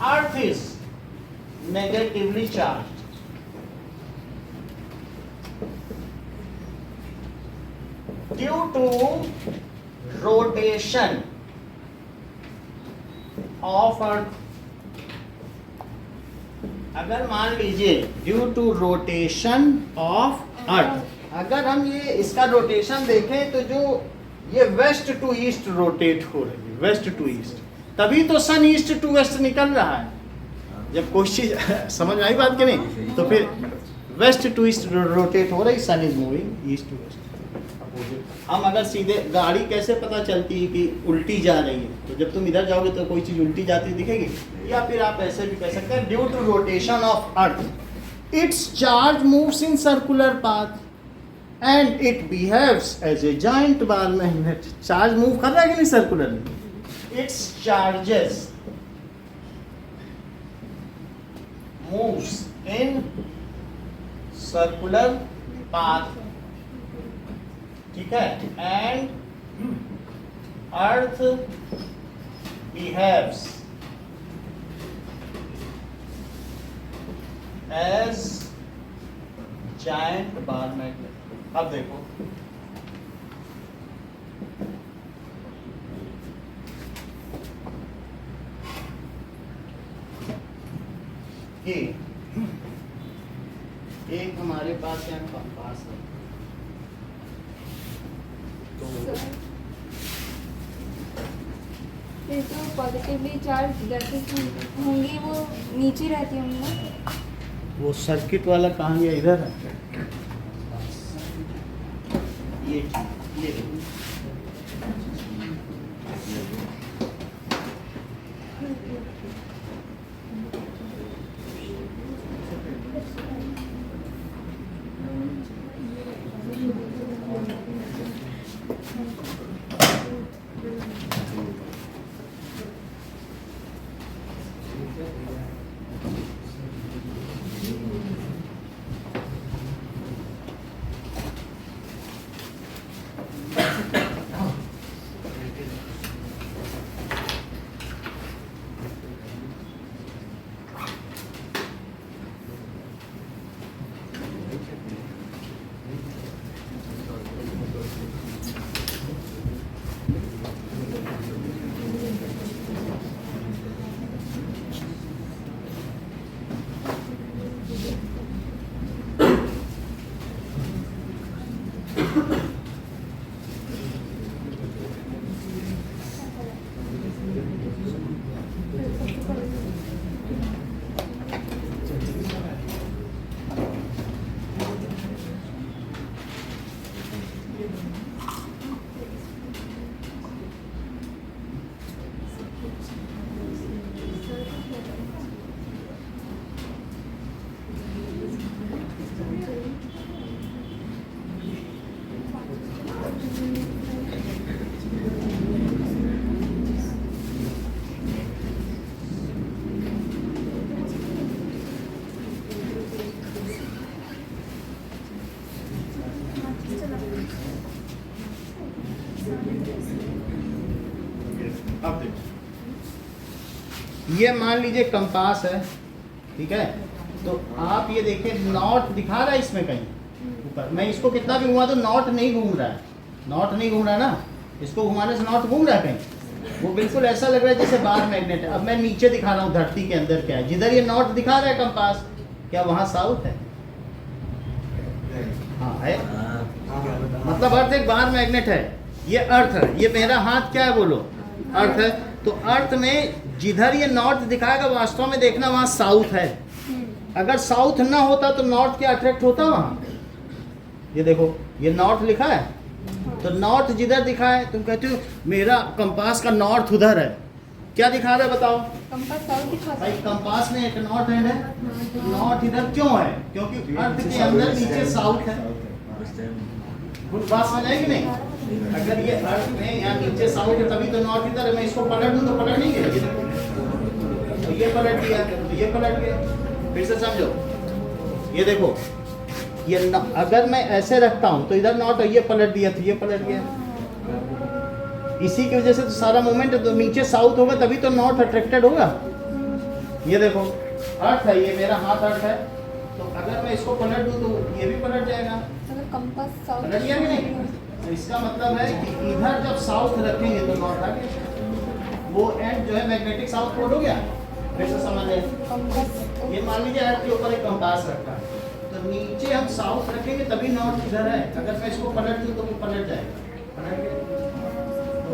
earth is negatively charge due to rotation of earth. अगर मान लीजिए due to rotation of earth, अगर हम ये इसका रोटेशन देखें तो जो ये वेस्ट टू ईस्ट रोटेट हो रही है, वेस्ट टू ईस्ट, तभी तो सन ईस्ट टू वेस्ट निकल रहा है। जब कोई चीज समझ में आई बात कि नहीं, तो फिर वेस्ट टू ईस्ट रोटेट हो रही, sun is moving east to west. हम अगर सीधे, गाड़ी कैसे पता चलती है कि उल्टी जा रही है, तो जब तुम इधर जाओगे तो कोई चीज उल्टी जाती दिखेगी, या फिर आप ऐसे भी कह सकते हैं due to rotation of earth its charge moves in circular path and it behaves as a giant bar magnet. Charge move कर रहा है कि नहीं सर्कुलर में, its charges moves in circular path, ठीक है, and earth behaves as giant bar magnet. अब देखो ये एक हमारे पास यहाँ कंपास है, ये जो पॉजिटिवली चार्ज जैसे होंगी वो नीचे रहती होंगी ना। वो सर्किट वाला कहाँ गया, इधर है ये अब देखो ये मान लीजिए कंपास है, ठीक है, तो आप ये देखिए नॉट दिखा रहा है इसमें कहीं ऊपर, मैं इसको कितना भी घुमा तो नॉट नहीं घूम रहा है, नॉट नहीं घूम रहा है ना, इसको घुमाने से नॉट घूम रहा है कहीं, वो बिल्कुल ऐसा लग रहा है जैसे बार मैग्नेट है। अब मैं नीचे दिखा रहा हूँ धरती के अंदर क्या है, जिधर ये नॉट दिखा रहा है कंपास, क्या वहाँ साउथ है? हाँ है, मतलब अर्थ एक बार मैग्नेट है, ये अर्थ है, ये मेरा हाथ क्या है बोलो, अर्थ है। तो अर्थ में जिधर ये नॉर्थ दिखाएगा वास्तव में देखना वहाँ साउथ है। अगर साउथ ना होता तो नॉर्थ क्या अट्रैक्ट होता वहाँ? ये देखो ये नॉर्थ लिखा है, तो नॉर्थ जिधर दिखा है तुम कहते हो मेरा कंपास का नॉर्थ उधर है, क्या दिखा रहा है बताओ? कंपास साउथ दिखा भाई कंपास में एक नॉर्थ हैंड है, नॉर्थ इधर क्यों है? क्योंकि अर्थ के अंदर नीचे साउथ है। कुछ बात समझ आएगी नहीं? अगर ये अर्थ में यहाँ नीचे साउथ है तभी तो नॉर्थ इधर है, मैं इसको पलट दूं तो पलट नहीं गया, तो ये पलट दिया तो ये पलट गया। फिर से समझो, ये देखो ये अगर मैं ऐसे रखता हूँ तो इधर नॉट, ये पलट दिया तो ये पलट गया। इसी की वजह से तो सारा मोमेंट तो नीचे साउथ होगा तभी तो नॉर्थ अट्रैक्टेड होगा। ये देखो अर्थ है, ये मेरा हाथ अर्थ है, तो अगर मैं इसको पलट दूं तो ये भी पलट जाएगा। अगर कंपास साउथ पलट गया कि नहीं? तो इसका मतलब है कि इधर जब साउथ रखेंगे तो नॉर्थ आ गया, वो एंड जो है मैग्नेटिक साउथ पोल हो गया। वैसे समझ लें, कंपास ये मान लीजिए अर्थ के ऊपर एक कंपास रखा है, तो नीचे हम साउथ रखेंगे तभी नॉर्थ इधर है। अगर मैं इसको पलट दूं तो वो पलट जाएगा, पलट गया। तो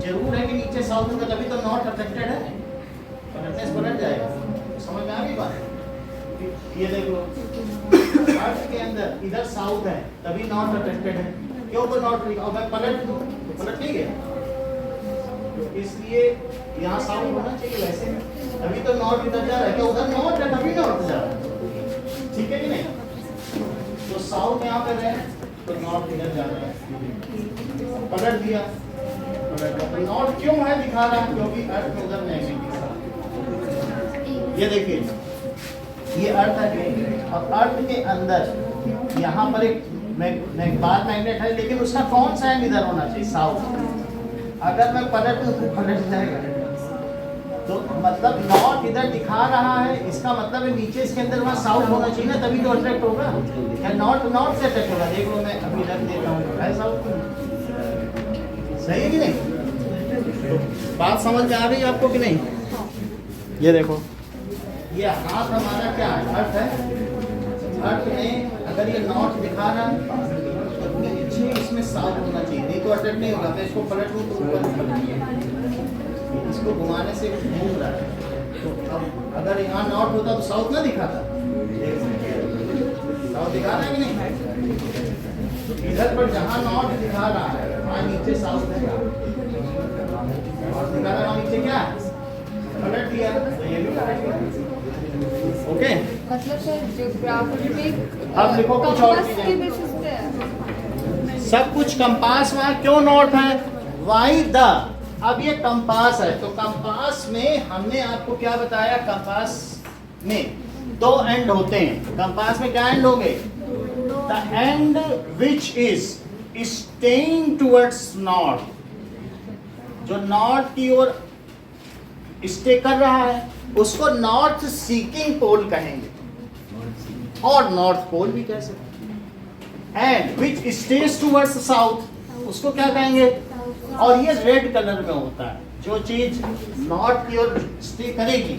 जरूर है कि नीचे साउथ होगा तभी तो नॉर्थ अफेक्टेड है, पलटने से पलट जाएगा। समझ में आ गई बात? ये देख लो, अर्थ के अंदर इधर साउथ है तभी नॉर्थ अफेक्टेड है, क्यों ऊपर नॉर्थ लिखा और मैं पलट दूं तो पलट नहीं गया। तो इसलिए यहाँ साउथ होना चाहिए वैसे में, तभी तो नॉर्थ इधर जा रहा है, क्या उधर नॉर्थ है तभी नॉर्थ जा रहा है, ठीक है कि नहीं? तो साउथ यहाँ पे रहे तो नॉर्थ इधर जा रहा है, पलट दिया, पलट दिया। नॉर्थ क्यों है दिखा रहा है? क्योंकि अर्थ में उधर मैग्नेटिक साउथ। ये देखिए, ये अर्थ है और अर्थ के अंदर यहाँ पर एक बार मैग्नेट है, लेकिन उसका कौन सा एंड इधर होना चाहिए? साउथ। अगर मैं पलट दूं तो पलट जाएगा, तो मतलब नॉर्थ इधर दिखा रहा है, इसका मतलब है नीचे इसके अंदर वहाँ साउथ होना चाहिए ना, तभी तो अट्रैक्ट होगा। या नॉर्थ से अट्रैक्ट होगा। देख लो, मैं अभी रख देता हूँ, है साउथ, सही है कि नहीं? तो बात समझ में आ रही है आपको कि नहीं? ये देखो, ये हाथ हमारा क्या है? अर्थ है। अर्थ में अगर ये नॉर्थ दिखा रहा है तो नीचे इसमें साउथ होना चाहिए, नहीं तो अटैक नहीं होगा। मैं इसको पलट दूं तो ऊपर पलट गया, इसको घुमाने से घूम रहा है। तो अब अगर यहाँ नॉर्थ होता तो साउथ ना दिखाता, साउथ दिखा रहा है कि नहीं? तो इधर पर जहाँ नॉर्थ दिखा रहा है वहाँ नीचे साउथ है, नॉर्थ दिखा रहा है वहाँ नीचे क्या है? पलट दिया तो ये भी पलट गया। ओके, मतलब सर ज्योग्राफिक अब लिखो कुछ और कंपास चीजें। के बेसिस पे है। सब कुछ कंपास वहाँ क्यों नॉर्थ है? Why the. अब ये कंपास है, तो कंपास में हमने आपको क्या बताया? कंपास में दो एंड होते हैं। कंपास में क्या एंड होंगे? The and which is staying towards north, जो नॉर्थ की ओर स्टे कर रहा है उसको नॉर्थ सीकिंग पोल कहेंगे, और नॉर्थ पोल भी कह सकते हैं। And which stage towards south, उसको क्या कहेंगे? और ये रेड कलर में होता है, जो चीज नॉर्थ की ओर स्टे करेगी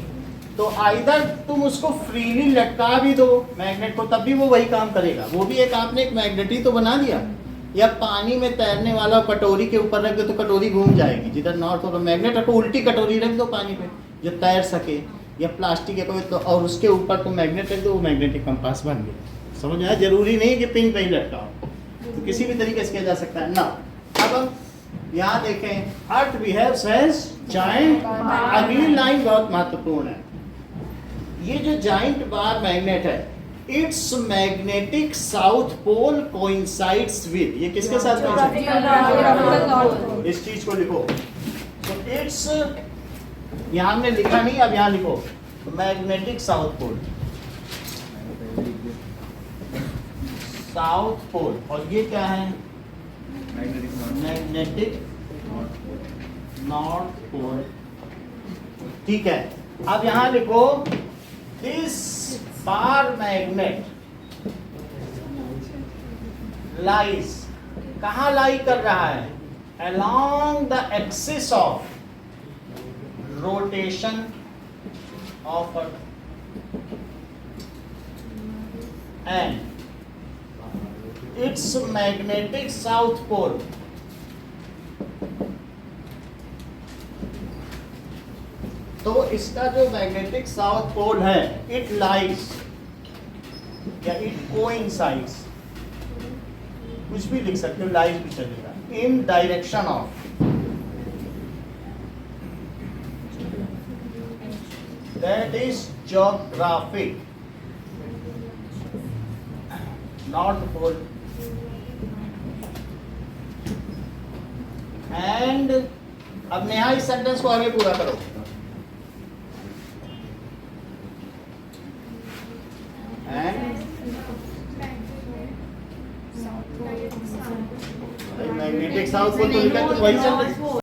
तो आइदर तुम उसको फ्रीली लटका भी दो मैग्नेट को, तब भी वो वही काम करेगा। वो भी एक आपने एक मैग्नेट ही तो बना दिया। या पानी में तैरने वाला कटोरी के ऊपर रख दो तो कटोरी घूम जाएगी, जिधर नॉर्थ होगा मैग्नेट रखो, उल्टी कटोरी रख दो पानी पे जो तैर सके, या प्लास्टिक या कोई तो, और उसके ऊपर तुम मैग्नेट रख दो, वो मैग्नेटिक कंपास बन गया। समझ आया? जरूरी नहीं कि पिन पे ही लटकाओ, तो किसी भी तरीके से किया जा सकता है ना। अब हम यहाँ देखें, अर्थ बिहेव्स एज जायंट। अगली लाइन बहुत महत्वपूर्ण है। ये जो जायंट बार मैग्नेट है, its magnetic south pole coincides with, ये किसके साथ coincides? इस चीज को लिखो। तो इट्स, यहाँ हमने लिखा नहीं, अब यहाँ लिखो magnetic south pole, south pole. और ये क्या है? Magnetic north pole. ठीक है, अब यहाँ लिखो दिस बार मैग्नेट लाइज, कहाँ लाई कर रहा है? along the axis of rotation of Earth, and its magnetic south pole तो इसका जो मैग्नेटिक साउथ पोल है, इट लाइज या इट कोइंसाइड्स, कुछ भी लिख सकते हो, लाइज भी चलेगा, in direction of that is geographic north pole, and अब नेहा इस सेंटेंस को आगे पूरा करो। मैग्नेटिक साउथ पोल तो लिखा है, तो वही चल रहा है।